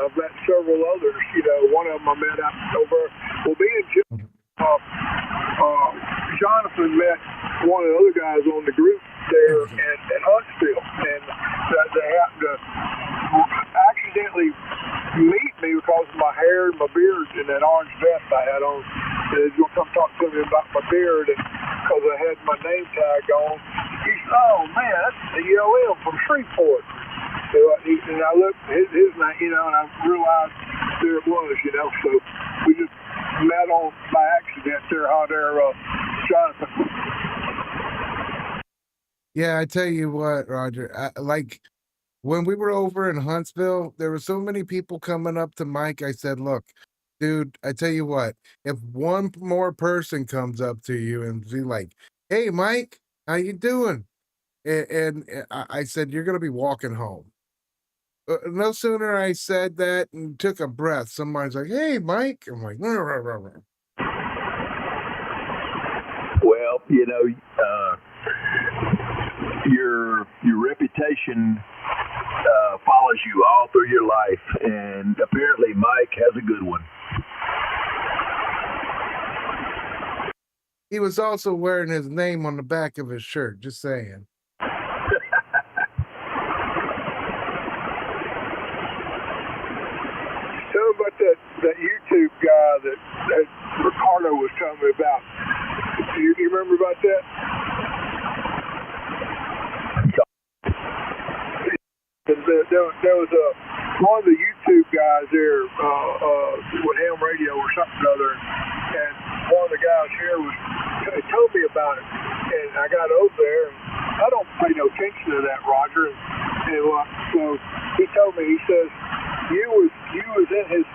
I've met several others. You know, one of them I met out over. Well, me and Jonathan met one of the other guys on the group there at Huntsville, and they happened to accidentally meet me because of my hair and my beard and that orange vest I had on. They was going to come talk to me about my beard, and because I had my name tag on. He said, "Oh man, that's the EOM from Shreveport." So and I looked his name, you know, and I realized there it was, you know. So we just met on by accident there, Jonathan. Yeah, I tell you what, Roger. Like when we were over in Huntsville, there were so many people coming up to Mike. I said, "Look, dude, I tell you what. If one more person comes up to you and be like, 'Hey, Mike, how you doing?' And I said, you're gonna be walking home." No sooner I said that and took a breath, somebody's like, "Hey, Mike." I'm like, "Rah, rah, rah, rah." Well, you know, your reputation follows you all through your life, and apparently Mike has a good one. He was also wearing his name on the back of his shirt, just saying. Tell me about that YouTube guy that Ricardo was telling me about. You remember about that? There was one of the YouTube guys there with Ham Radio or something or other, and one of the guys here told me about it, and I got over there, and I don't pay no attention to that, Roger, and so he told me, he says, you was in his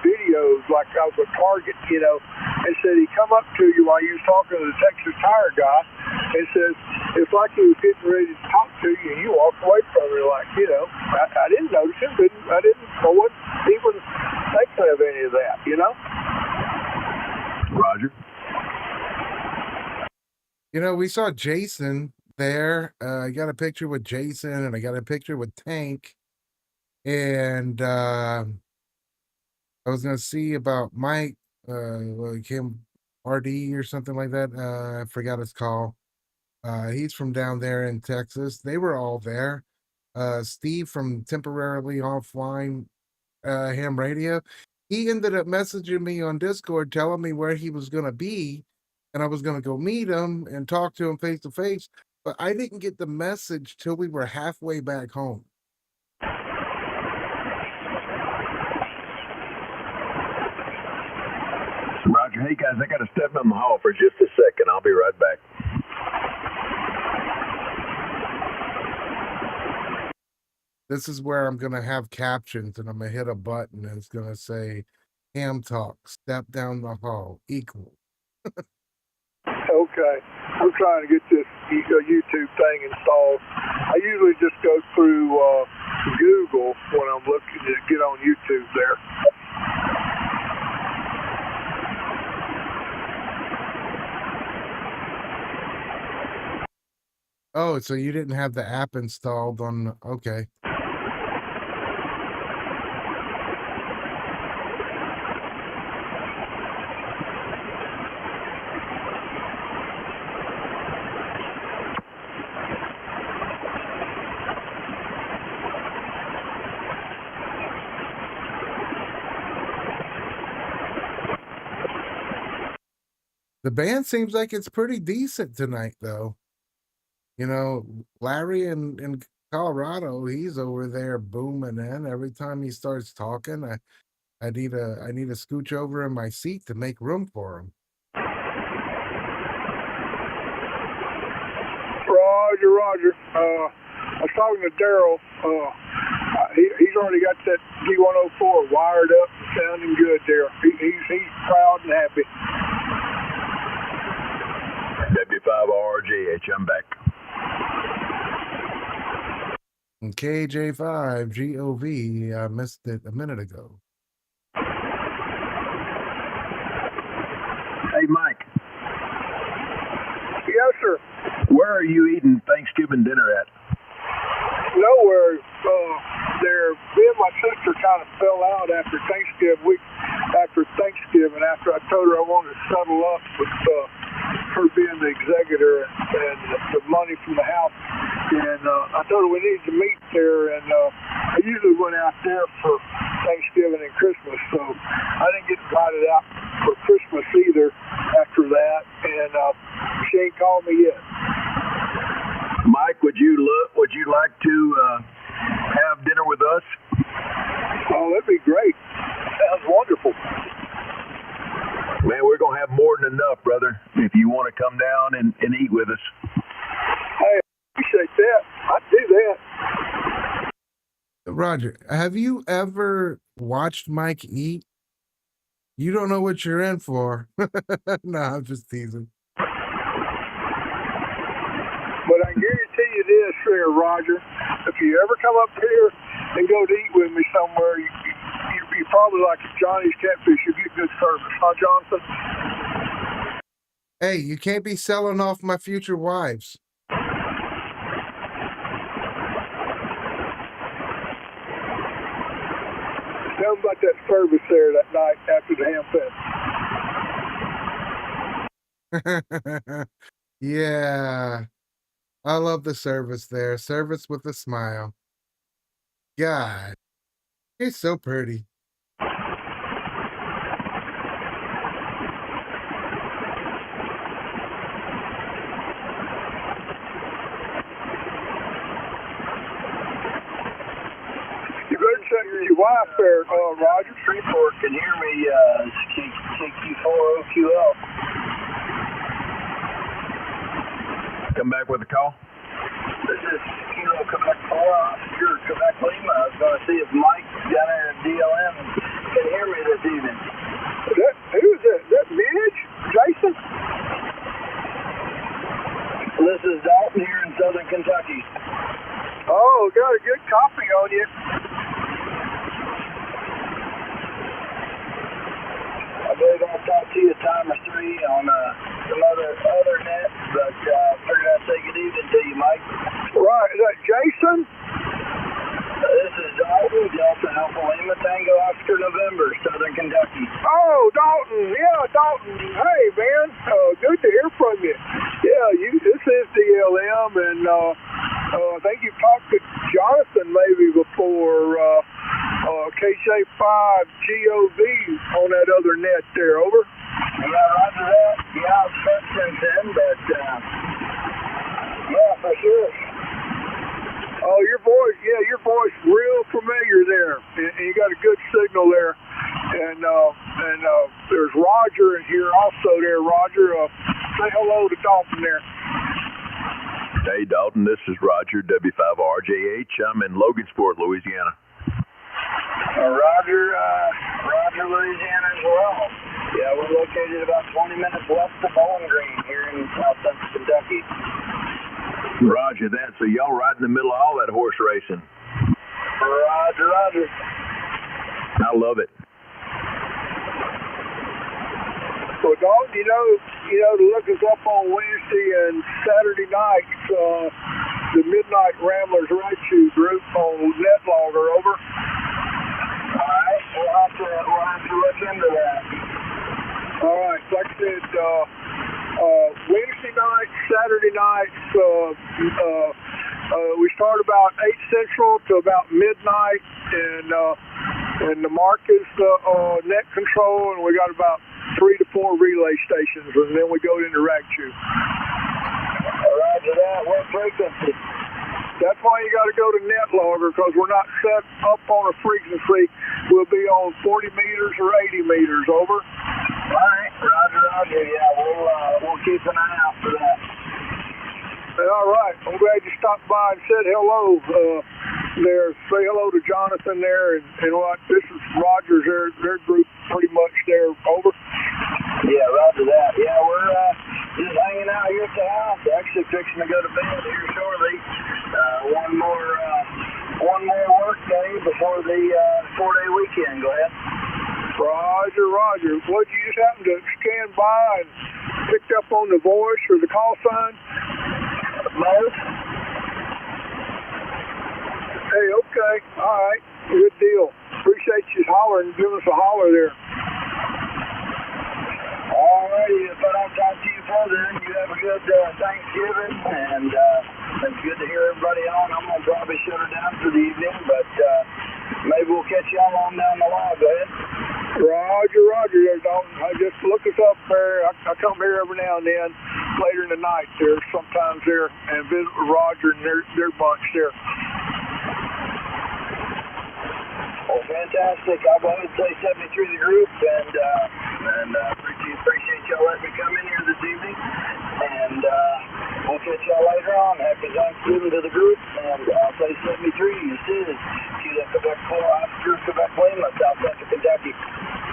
videos like I was a target, you know, and said he come up to you while you was talking to the Texas Tire guy and says it's like he was getting ready to talk to you and you walked away from him, like, you know, I didn't notice him, I wasn't even thinking of any of that, you know. Roger. You know, we saw Jason there. I got a picture with Jason and I got a picture with Tank. And I was gonna see about Mike, like him RD or something like that. I forgot his call. He's from down there in Texas. They were all there. Steve from Temporarily Offline Ham Radio. He ended up messaging me on Discord telling me where he was gonna be, and I was gonna go meet him and talk to him face to face. But I didn't get the message till we were halfway back home. Roger. Hey, guys, I got to step in the hall for just a second. I'll be right back. This is where I'm going to have captions and I'm going to hit a button and it's going to say, Ham Talk, step down the hall, equal. Okay. I'm trying to get this YouTube thing installed. I usually just go through Google when I'm looking to get on YouTube there. Oh, so you didn't have the app installed on, okay. The band seems like it's pretty decent tonight, though. You know, Larry in Colorado, he's over there booming in. Every time he starts talking, I need to scooch over in my seat to make room for him. Roger. I was talking to Daryl. He's already got that G104 wired up and sounding good there. He's proud and happy. W5RGH, I'm back. And KJ5GOV, I missed it a minute ago. Hey, Mike. Yes, sir. Where are you eating Thanksgiving dinner at? Nowhere. me and my sister kind of fell out after Thanksgiving. After I told her I wanted to settle up with her being the executor and the money from the house, and I told her we needed to meet there. And I usually went out there for Thanksgiving and Christmas, so I didn't get invited out for Christmas either after that, and she ain't called me yet. Mike, would you like to have dinner with us? Oh, that'd be great. Sounds wonderful. Man, we're gonna have more than enough, brother. If you want to come down and eat with us. Hey, I appreciate that. I'd do that. Roger, have you ever watched Mike eat? You don't know what you're in for. No, I'm just teasing. But I guarantee you this here, Roger. If you ever come up here and go to eat with me somewhere, you probably like Johnny's Catfish. You get good service, huh, Jonathan? Hey, you can't be selling off my future wives. Tell them about that service there that night after the ham fest. Yeah, I love the service there. Service with a smile. God, he's so pretty. You better check your wife there, Roger. Freeport can hear me, KQ4OQL. Come back with a call. This is Kilo Quebec 4, Oscar Quebec Lima. I was going to see if Mike down there at DLM can hear me this evening. Who is that? Is that Midge? Jason? This is Dalton here in Southern Kentucky. Oh, got a good copy on you. I believe I'll talk to you a time or three on some other net, but figured I'd say good evening to you, Mike. Right, is that Jason? This is Dalton, Delta Alpha Lima Tango Oscar November, Southern Kentucky. Oh, Dalton. Yeah, Dalton. Hey, man. Good to hear from you. Yeah, this is DLM, and I think you've talked to Jonathan maybe before, KJ5 GOV on that other net there, over. Yeah, roger that. Yeah, I've spent since then, but yeah, for sure. Oh, your voice real familiar there, and you got a good signal there. And there's Roger in here also there. Roger, say hello to Dalton there. Hey, Dalton, this is Roger, W5RJH. I'm in Logansport, Louisiana. Roger, Louisiana as well. Yeah, we're located about 20 minutes west of Bowling Green here in South Central Kentucky. Roger that. So y'all right in the middle of all that horse racing. Roger. I love it. So, Dalton, you know, to look us up on Wednesday and Saturday nights, the Midnight Ramblers Right Shoe group on Netlogger, over. All right, we'll have to look into that. All right, like I said, Wednesday night, Saturday nights, we start about 8 Central to about midnight, and the mark is net control, and we got about 3 to 4 relay stations, and then we go into rack shoe. Roger that. What frequency? That's why you got to go to Netlogger, because we're not set up on a frequency. We'll be on 40 meters or 80 meters, over. All right, Roger. Yeah, we'll keep an eye out for that. All right. I'm glad you stopped by and said hello there. Say hello to Jonathan there, and what? This is Rogers. Their group pretty much there, over. Yeah, roger that. Yeah, we're just hanging out here at the house. Actually fixing to go to bed here shortly. One more work day before the 4-day weekend. Go ahead. Roger. What, you just happened to stand by and picked up on the voice or the call sign? Both. Hey, okay. All right. Good deal. Appreciate you hollering. Give us a holler there. All righty. If I don't talk to you further, you have a good Thanksgiving, and it's good to hear everybody on. I'm going to probably shut her down for the evening, but maybe we'll catch y'all on down the line. Go ahead. Roger there, Dalton. Just look us up there. I come here every now and then, later in the night there, sometimes there, and visit with Roger and their bunch there. Well, fantastic. I'll go ahead and say 73 the group, and appreciate y'all letting me come in here this evening. And we'll catch y'all later on. Happy Thanksgiving to the group, and I'll say 73. You see this. Quebec 4, Oscar, Quebec Lima, South Central Kentucky.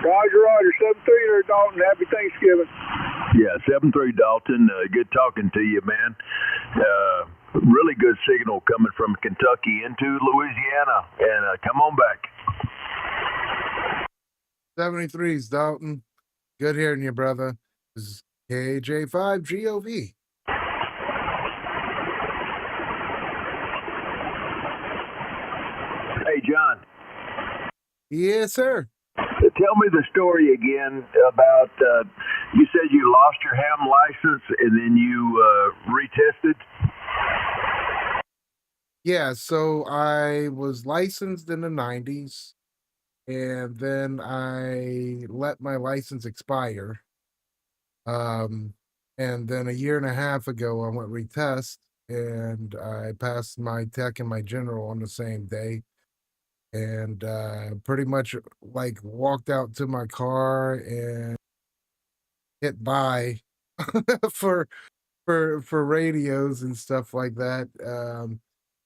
Roger. 7-3 there, Dalton. Happy Thanksgiving. Yeah, 7-3 Dalton. Good talking to you, man. Really good signal coming from Kentucky into Louisiana. And come on back. 73's Dalton. Good hearing you, brother. This is KJ5GOV. Hey, John. Yes, sir. Tell me the story again about, you said you lost your ham license and then you retested? Yeah, so I was licensed in the 90s, and then I let my license expire. And then a year and a half ago, I went retest, and I passed my tech and my general on the same day. And pretty much like walked out to my car and hit buy for radios and stuff like that.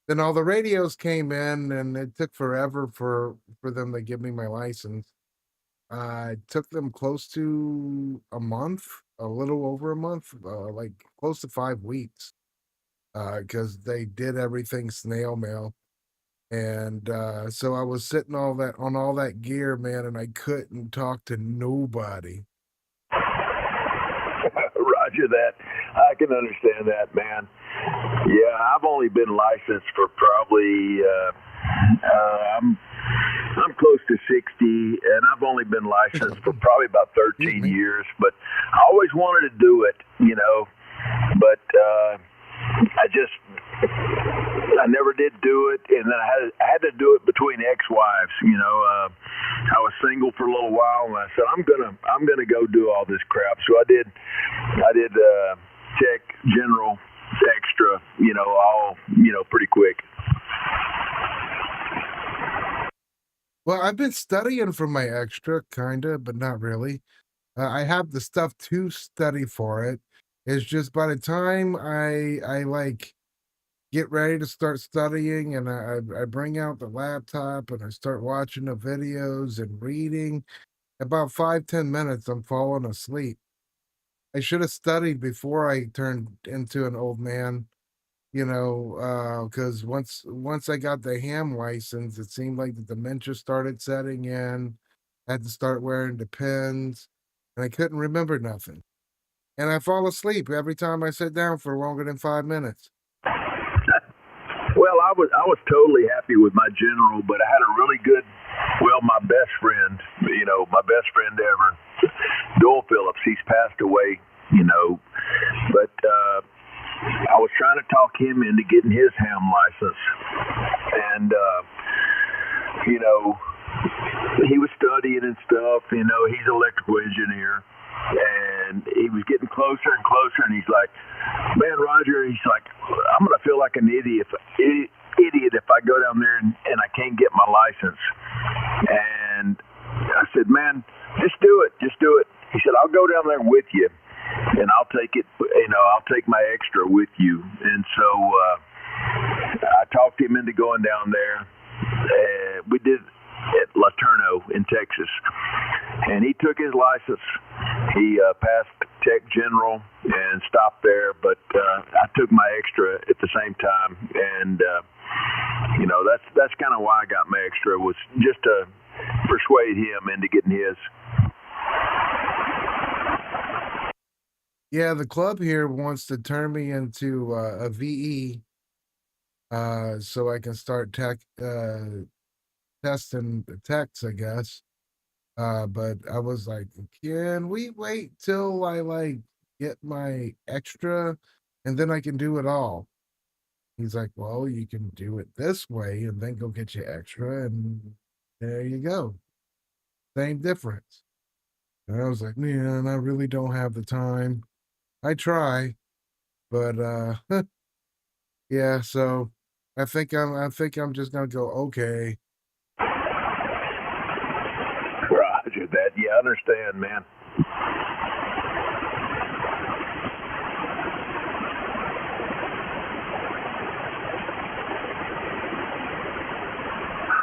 Then all the radios came in, and it took forever for them to give me my license. It took them close to a month, a little over a month, like close to 5 weeks, because they did everything snail mail. And so I was sitting all that gear, man, and I couldn't talk to nobody. Roger that. I can understand that, man. Yeah, I've only been licensed for probably I'm close to 60, and I've only been licensed for probably about 13 years. But I always wanted to do it, you know. But I never did do it, and then I had to do it between ex-wives. You know, I was single for a little while, and I said I'm gonna go do all this crap. So I did tech, general, extra. You know, all pretty quick. Well, I've been studying for my extra, kinda, but not really. I have the stuff to study for it. It's just by the time I like get ready to start studying, and I bring out the laptop and I start watching the videos and reading, about 5-10 minutes, I'm falling asleep. I should have studied before I turned into an old man, because once I got the ham license, it seemed like the dementia started setting in. I had to start wearing the pins, and I couldn't remember nothing. And I fall asleep every time I sit down for longer than 5 minutes. Well, I was totally happy with my general, but I had a really good, my best friend, my best friend ever, Doyle Phillips. He's passed away, but I was trying to talk him into getting his ham license, and he was studying and stuff. He's an electrical engineer. And he was getting closer and closer, and he's like, "Man, Roger," he's like, "I'm gonna feel like an idiot if I go down there and I can't get my license." And I said, "Man, just do it. He said, "I'll go down there with you, and I'll take it. I'll take my extra with you." And so I talked him into going down there. We did at LeTourneau in Texas, and he took his license. He passed Tech General and stopped there, but I took my extra at the same time, and that's kind of why I got my extra, was just to persuade him into getting his. Yeah, the club here wants to turn me into a VE, so I can start testing the techs, I guess. But I was like, can we wait till I like get my extra and then I can do it all? He's like, well, you can do it this way and then go get your extra, and there you go. Same difference. And I was like, man, I really don't have the time. I try, but yeah, so I think I'm just gonna go, okay. Roger that. Yeah, I understand, man.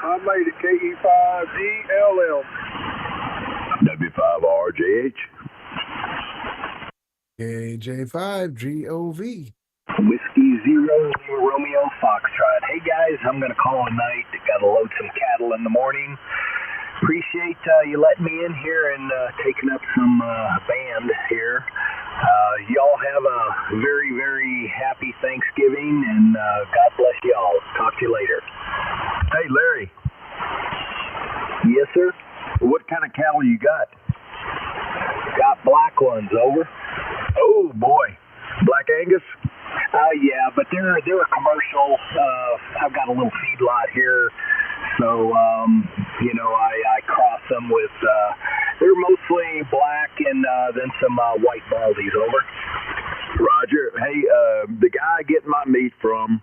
I made it KE5DLM. W5RJH. KJ5GOV. Whiskey Zero Romeo Foxtrot. Hey guys, I'm gonna call a night. Gotta load some cattle in the morning. Appreciate you letting me in here and taking up some band here. Y'all have a very, very happy Thanksgiving, and God bless y'all. Talk to you later. Hey, Larry. Yes, sir. What kind of cattle you got? Got black ones. Over. Oh boy, Black Angus. Yeah, but they're a commercial. I've got a little feedlot here, so I cross them with. They're mostly black and then some white baldies. Over. Roger. Hey, the guy I get my meat from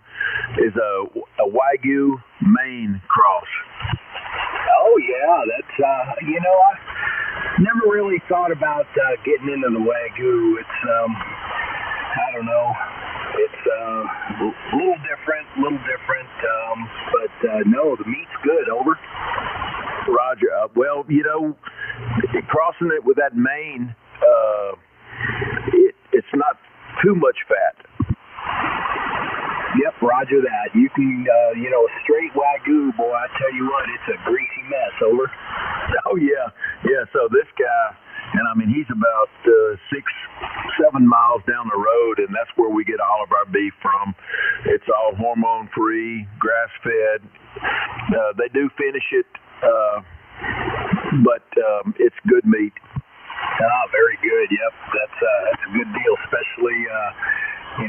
is a Wagyu Maine cross. Oh yeah, that's I never really thought about getting into the Wagyu. It's I don't know. It's a little different, but no, the meat's good. Over. Roger. Well, crossing it with that Maine, it's not too much fat. Yep, roger that. You can, a straight Wagyu, boy, I tell you what, it's a greasy mess. Over. Oh yeah. So this guy, and I mean, he's about 6-7 miles down the road, and that's where we get all of our beef from. It's all hormone free, grass fed. They do finish it, but it's good meat. Ah, very good. Yep, that's a good deal, especially.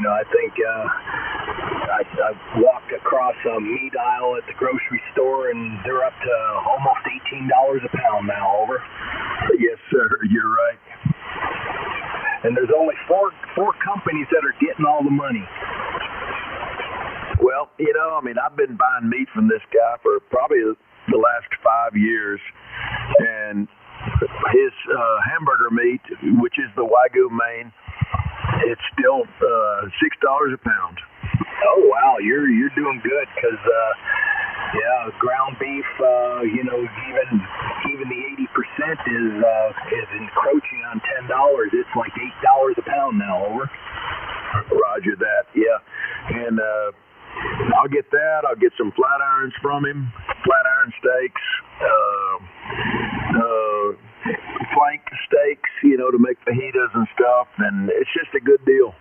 I think I walked across a meat aisle at the grocery store, and they're up to almost $18 a pound now. Over. Yes, sir. You're right. And there's only four companies that are getting all the money. Well, I've been buying meat from this guy for probably the last 5 years, and his hamburger meat, which is the Wagyu Maine, it's still $6 a pound. Oh wow, you're doing good, because ground beef, even the 80% is encroaching on $10. It's like $8 a pound now. Over. Roger that. Yeah, and I'll get that. I'll get some flat irons from him, flat iron steaks, flank steaks, to make fajitas and stuff, and it's just a good deal.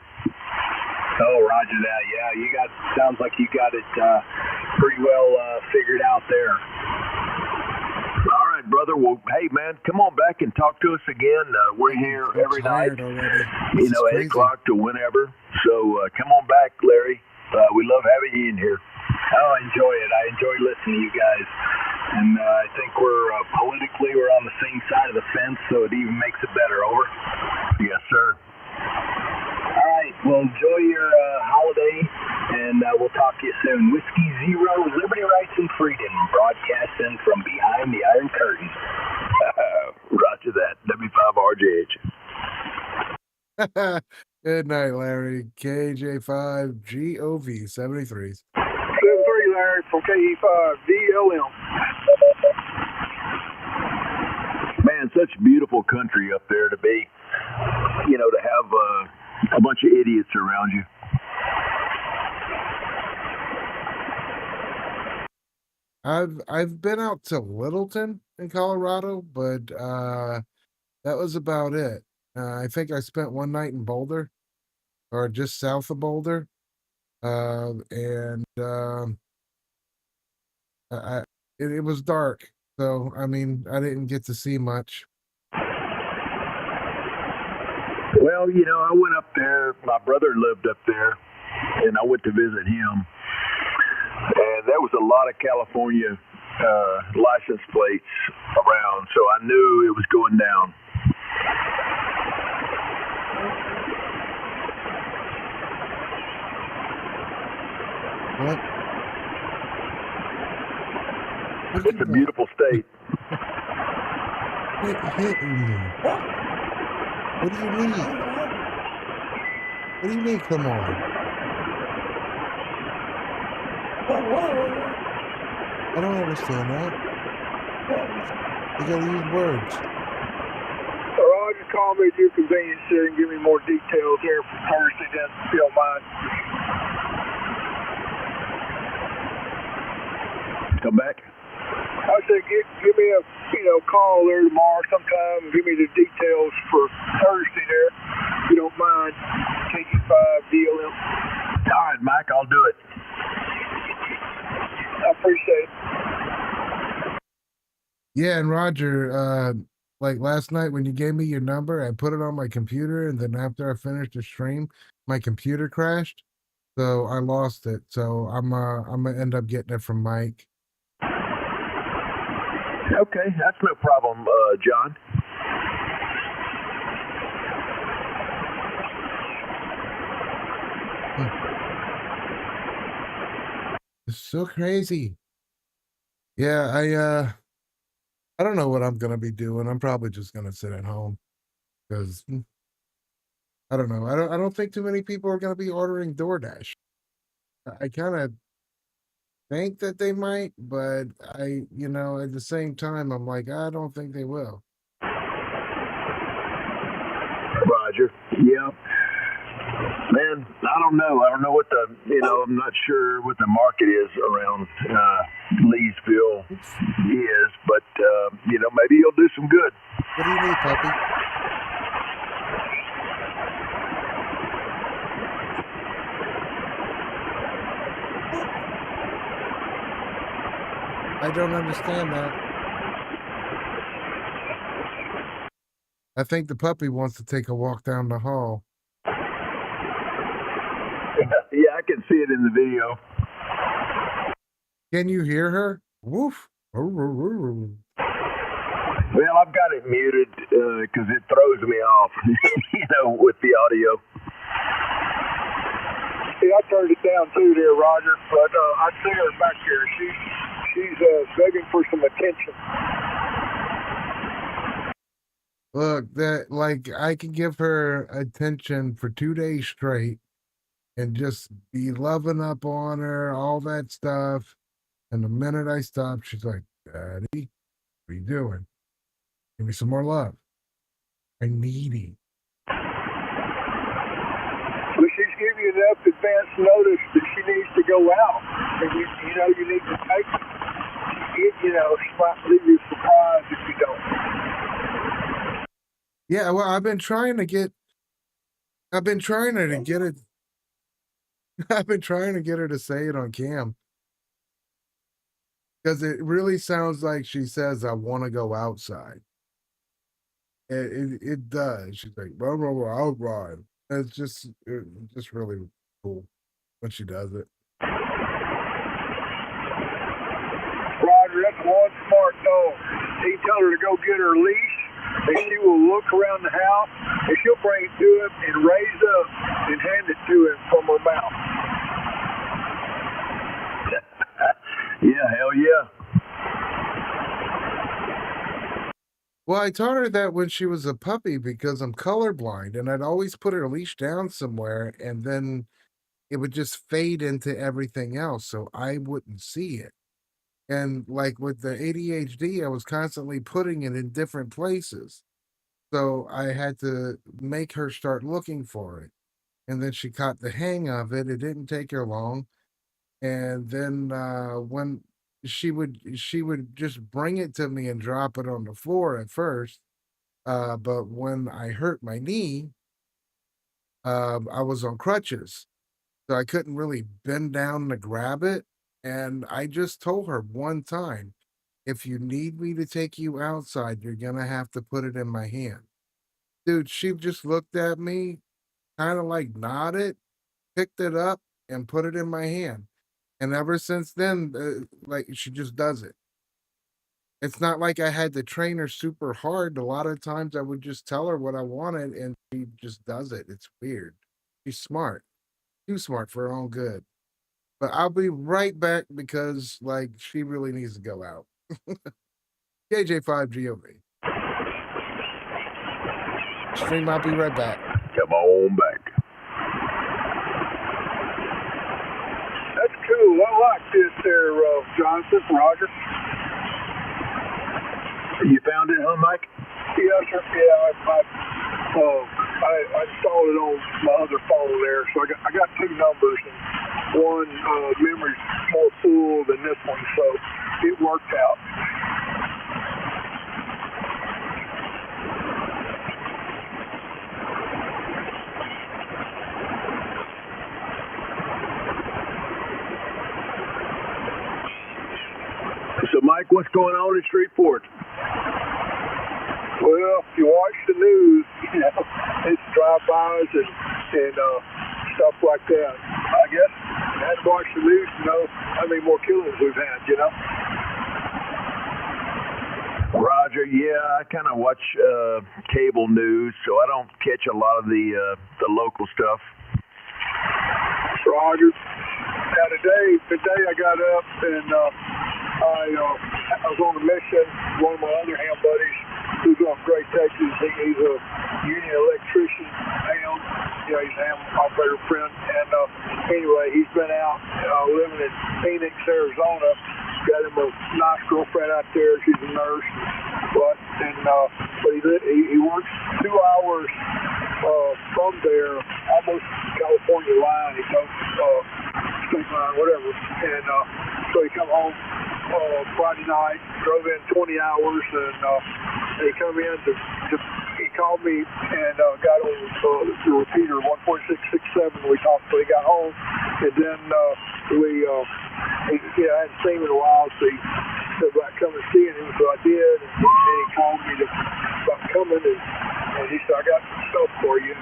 Oh, roger that. Yeah, sounds like you got it pretty well figured out there. All right, brother. Well, hey, man, come on back and talk to us again. We're here every night, already. 8 o'clock to whenever. So come on back, Larry. We love having you in here. Oh, I enjoy it. I enjoy listening to you guys. And I think we're on the same side of the fence, so it even makes it better. Over. Yes, sir. All right. Well, enjoy your holiday, and we'll talk to you soon. Whiskey Zero, Liberty, Rights, and Freedom, broadcasting from behind the Iron Curtain. Roger that. W5RJH. Good night, Larry. KJ5GOV 73s. 73, Larry, from KE5DLM. Man, such beautiful country up there to be, to have a bunch of idiots around you. I've been out to Littleton in Colorado, but that was about it. I think I spent one night in Boulder, or just south of Boulder. and it was dark, so I mean, I didn't get to see much. Well, I went up there. My brother lived up there, and I went to visit him. And there was a lot of California license plates around, so I knew it was going down. What? It's a beautiful state. What do you mean? What do you mean, come on? I don't understand that. You gotta use words. Roger, call me at your convenience here and give me more details here for Thursday, then, if you don't mind. Come back. I said, give me a call there tomorrow sometime and give me the details for Thursday there, if you don't mind. KG5 DLM. All right, Mike, I'll do it. I appreciate it. Yeah, and Roger, like last night when you gave me your number, I put it on my computer, and then after I finished the stream, my computer crashed, so I lost it. So I'm gonna end up getting it from Mike. Okay, that's no problem, John. It's so crazy. Yeah, I don't know what I'm gonna be doing. I'm probably just gonna sit at home because I don't know. I don't think too many people are gonna be ordering DoorDash. I kind of think that they might, but at the same time, I'm like, I don't think they will. Roger. Yeah. Man, I don't know. I don't know what I'm not sure what the market is around Leesville is, but, maybe you'll do some good. What do you need, puppy? I don't understand that. I think the puppy wants to take a walk down the hall. Yeah, I can see it in the video. Can you hear her? Woof. Well, I've got it muted because it throws me off, with the audio. See, I turned it down too there, Roger, but I see her back here. She's begging for some attention. Look, I can give her attention for 2 days straight and just be loving up on her, all that stuff. And the minute I stop, she's like, Daddy, what are you doing? Give me some more love. I'm needy. Well, she's giving you enough advance notice that she needs to go out. And you need to take it. She might leave you surprised if you don't. Yeah, well, I've been trying to get her to get it. I've been trying to get her to say it on cam. Because it really sounds like she says, I want to go outside. It does. She's like, blah, blah, blah, outside. It's just really cool when she does it. Roger, that's one smart dog. He tell her to go get her leash, and she will look around the house, and she'll bring it to him and raise up and hand it to him from her mouth. Yeah, hell yeah. Well, I taught her that when she was a puppy because I'm colorblind, and I'd always put her leash down somewhere, and then it would just fade into everything else, so I wouldn't see it. And like with the ADHD, I was constantly putting it in different places. So I had to make her start looking for it. And then she caught the hang of it. It didn't take her long. And then when she would just bring it to me and drop it on the floor at first. But when I hurt my knee, I was on crutches. So I couldn't really bend down to grab it. And I just told her one time, if you need me to take you outside, you're gonna have to put it in my hand. Dude, she just looked at me, kind of like nodded, picked it up, and put it in my hand. And ever since then, like she just does it. It's not like I had to train her super hard. A lot of times I would just tell her what I wanted and she just does it. It's weird. She's smart. Too smart for her own good. But I'll be right back because like she really needs to go out. KJ5GOV. Stream, I'll be right back. Come on back. That's cool. I like this there, Johnson, Roger. You found it, huh, Mike? Yes, sir. Yeah, I installed it on my other phone there, so I got two numbers, and one memory's more full than this one, so it worked out. So, Mike, what's going on in Shreveport? Well, if you watch the news, you know, it's drive-bys and stuff like that. I guess you had to watch the news to know how many more killings we've had, you know? Roger, yeah, I kind of watch cable news, so I don't catch a lot of the local stuff. Roger. Now today I got up and I was on a mission. One of my other ham buddies, who's on Great Texas, he's a union electrician ham. You know, he's a ham operator friend. And anyway, he's been out living in Phoenix, Arizona. Got him a nice girlfriend out there. She's a nurse. But he works 2 hours from there, almost California line. He goes state line, whatever. And so he come home Friday night, drove in 20 hours, and he come in he called me and got on the repeater 14667. We talked till he got home, and then I hadn't seen him in a while, so he said about coming and seeing him, so I did, and then he called me about coming, and he said, I got some stuff for you.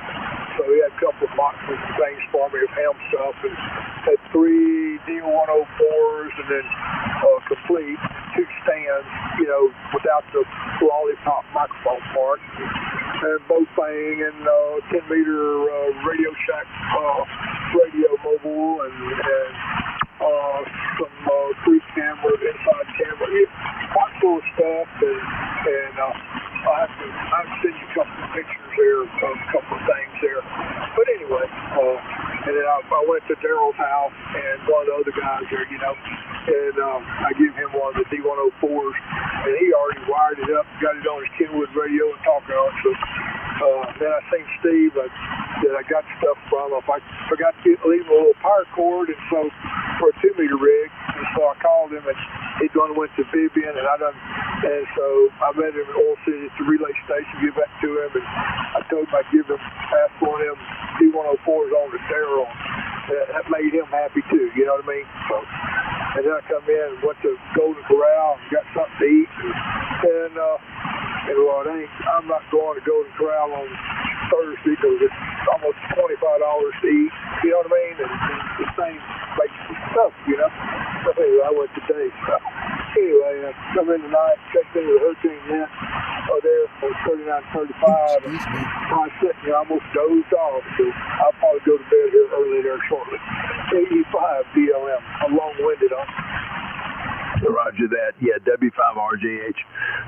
So he had a couple of boxes and things for me of ham stuff, and had 3 D104s, and then complete 2 stands, you know, without the lollipop microphone part, and Bofang, and 10-meter Radio Shack radio mobile, and some 3 camera, inside camera, quite full of stuff, and I'll have to send you a couple of pictures there of a couple of things there. But anyway, and then I went to Daryl's house and one of the other guys there, you know, and I gave him one of the D104s, and he already wired it up, got it on his Kenwood radio and talking on it. So then I seen Steve that I got stuff from. I forgot to leave him a little power cord, and so for a 2-meter rig, and so I called him, and he'd gone and went to Vivian, and so I met him in Oil City at the relay station, give that to him, and I told him I'd ask for him D104s on to Daryl. That made him happy too, you know what I mean? So, and then I come in and went to Golden Corral and got something to eat, and well, I'm not going to Golden Corral on Thursday because it's almost $25 to eat, you know what I mean? And the same basic stuff, you know? So anyway, I went today. So anyway, I come in tonight, checked into the Hurricane Net there for 39.35. And I was sitting here, I almost dozed off, so I'll probably go to bed here early there shortly. 85 BLM. I'm long-winded on. Roger that. Yeah, W5RJH.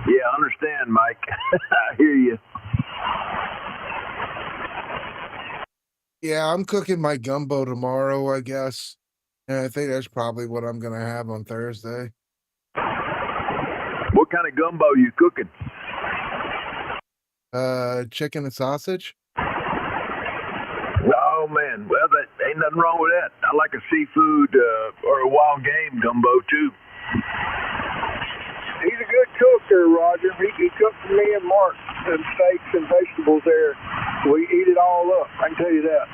Yeah, I understand, Mike. I hear you. Yeah, I'm cooking my gumbo tomorrow, I guess. And I think that's probably what I'm going to have on Thursday. What kind of gumbo you cooking? Chicken and sausage. Oh, man. Well, that ain't nothing wrong with that. I like a seafood or a wild game gumbo, too. He's a good cook there, Roger. He cooked for me and Mark and steaks and vegetables there. We eat it all up, I can tell you that.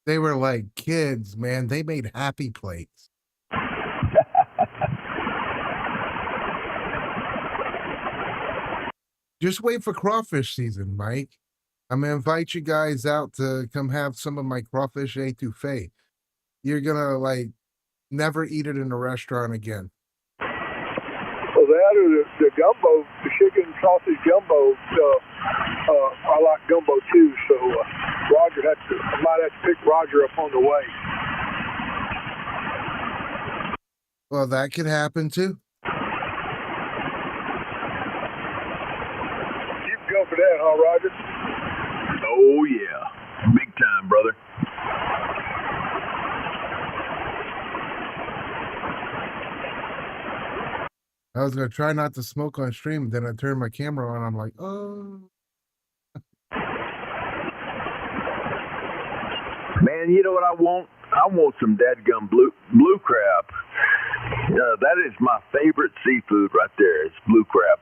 They were like kids, man. They made happy plates. Just wait for crawfish season, Mike. I'm gonna invite you guys out to come have some of my crawfish etouffee. You're gonna like never eat it in a restaurant again. Well, that or the gumbo, the chicken sausage gumbo. I like gumbo too, so I might have to pick Roger up on the way. Well, that could happen too. You can go for that, huh, Roger? Oh, yeah. Big time, brother. I was gonna try not to smoke on stream, then I turned my camera on. I'm like, oh. Man, you know what I want? I want some dadgum blue crab. That is my favorite seafood right there. It's blue crab.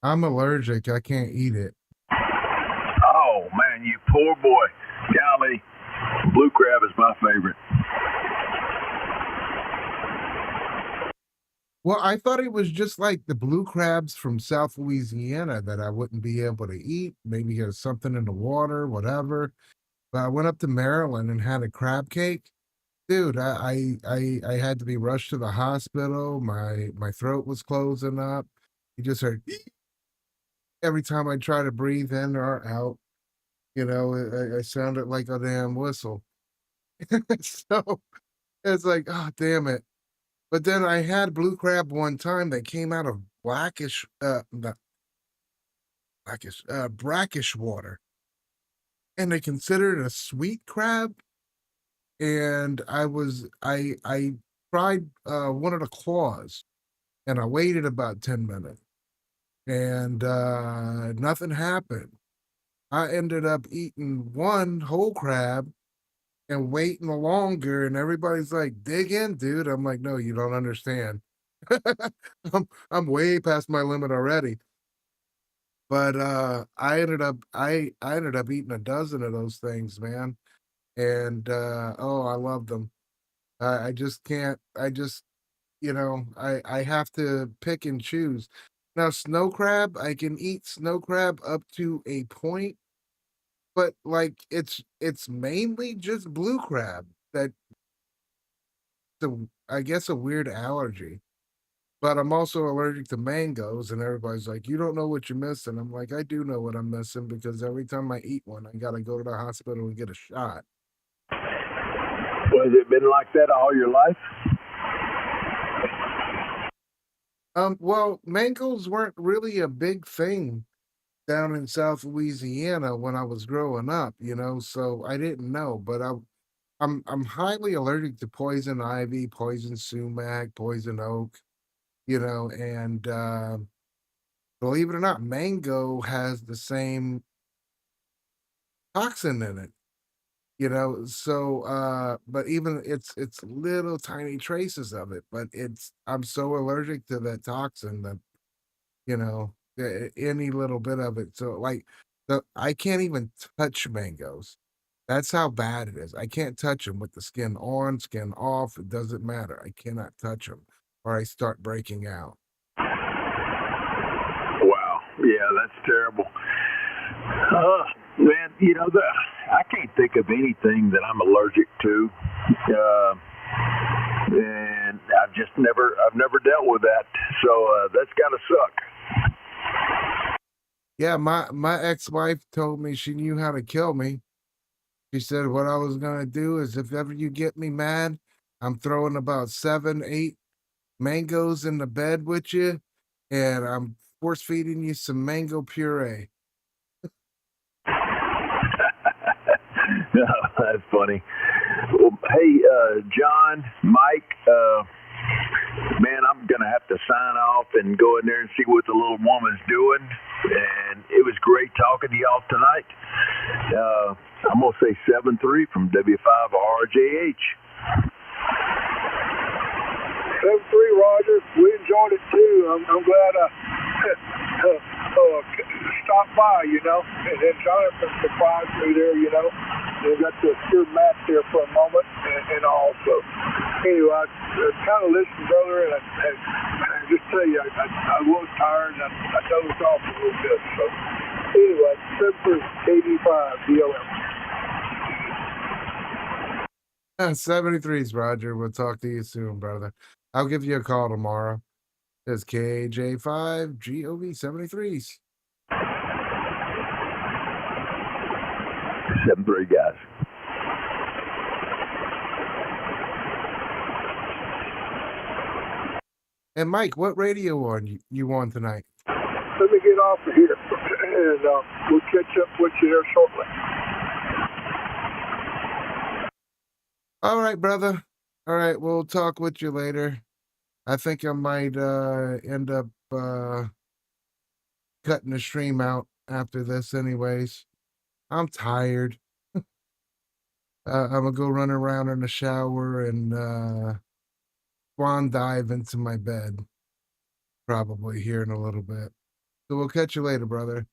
I'm allergic. I can't eat it. Oh, man, you poor boy. Golly, blue crab is my favorite. Well, I thought it was just like the blue crabs from South Louisiana that I wouldn't be able to eat. Maybe there's something in the water, whatever. But I went up to Maryland and had a crab cake. Dude, I had to be rushed to the hospital. My throat was closing up. You just heard every time I try to breathe in or out. You know, I sounded like a damn whistle. So it's like, oh damn it. But then I had blue crab one time that came out of not brackish water, and they considered it a sweet crab. And I tried one of the claws, and I waited about 10 minutes, and nothing happened. I ended up eating one whole crab and waiting longer, and everybody's like, dig in, dude. I'm like, no, you don't understand. I'm way past my limit already. But I ended up eating a dozen of those things, man. And oh, I love them. I just can't. I have to pick and choose. Now, snow crab, I can eat snow crab up to a point, but like it's mainly just blue crab that I guess a weird allergy. But I'm also allergic to mangoes, and everybody's like, "You don't know what you're missing." I'm like, "I do know what I'm missing because every time I eat one, I gotta go to the hospital and get a shot." Well, has it been like that all your life? Well, mangoes weren't really a big thing down in South Louisiana when I was growing up, so I didn't know. But I'm highly allergic to poison ivy, poison sumac, poison oak, and believe it or not, mango has the same toxin in it. So but even it's little tiny traces of it, but I'm so allergic to that toxin that any little bit of it. So like I can't even touch mangoes. That's how bad it is. I can't touch them with the skin on, skin off. It doesn't matter. I cannot touch them, or I start breaking out. Wow. Yeah, that's terrible. Man, I can't think of anything that I'm allergic to. And I've never dealt with that. So that's gotta suck. Yeah, my ex-wife told me she knew how to kill me. She said what I was gonna do is if ever you get me mad, I'm throwing about 7, 8 mangoes in the bed with you, and I'm force feeding you some mango puree. That's funny. Well, hey, John, Mike, man, I'm going to have to sign off and go in there and see what the little woman's doing. And it was great talking to y'all tonight. I'm going to say 7-3 from W5RJH. 7-3, Roger. We enjoyed it too. I'm glad I stopped by, and then Jonathan surprised me there, We got to hear Matt there for a moment and all. So anyway, I kind of listened, brother, and I just tell you, I was tired and I dozed off a little bit. So anyway, 85 DLM. 73s, Roger. We'll talk to you soon, brother. I'll give you a call tomorrow. It's KJ5 GOV 73s. 73 guys. And Mike, what radio on you on tonight? Let me get off of here, and we'll catch up with you there shortly. All right, brother. All right, we'll talk with you later. I think I might end up cutting the stream out after this anyways. I'm tired. I'm gonna go run around in the shower and swan dive into my bed probably here in a little bit. So we'll catch you later, brother.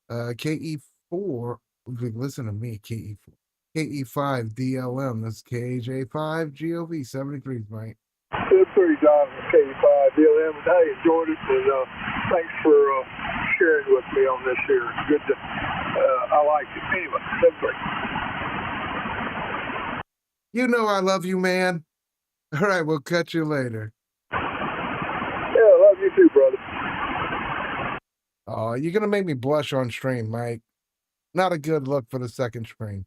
KE4, listen to me, KE4. KE5 DLM, that's KJ5 GOV 73, Mike. 73 John, KE5 DLM, and I enjoyed it, and thanks for sharing with me on this here. Good to, I like it. Anyway, 73. You know I love you, man. All right, we'll catch you later. Yeah, love you too, brother. Oh, you're gonna make me blush on stream, Mike. Not a good look for the second stream.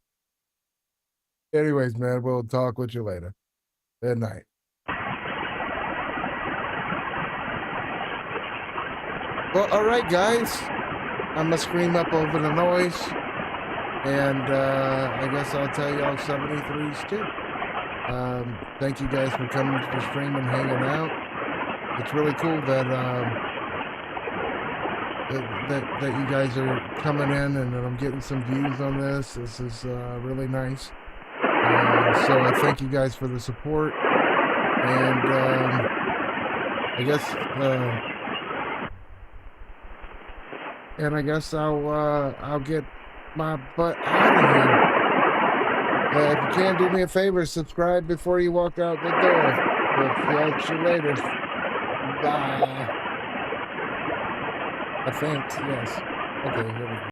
Anyways, man, we'll talk with you later. Good night. Well, all right, guys. I'm gonna scream up over the noise, and I guess I'll tell y'all 73s too. Thank you guys for coming to the stream and hanging out. It's really cool that that you guys are coming in and I'm getting some views on this. This is really nice. So I thank you guys for the support, and I guess I'll get my butt out of here. If you can, do me a favor, subscribe before you walk out the door. We'll catch you later. Bye. I think, yes. Okay, here we go.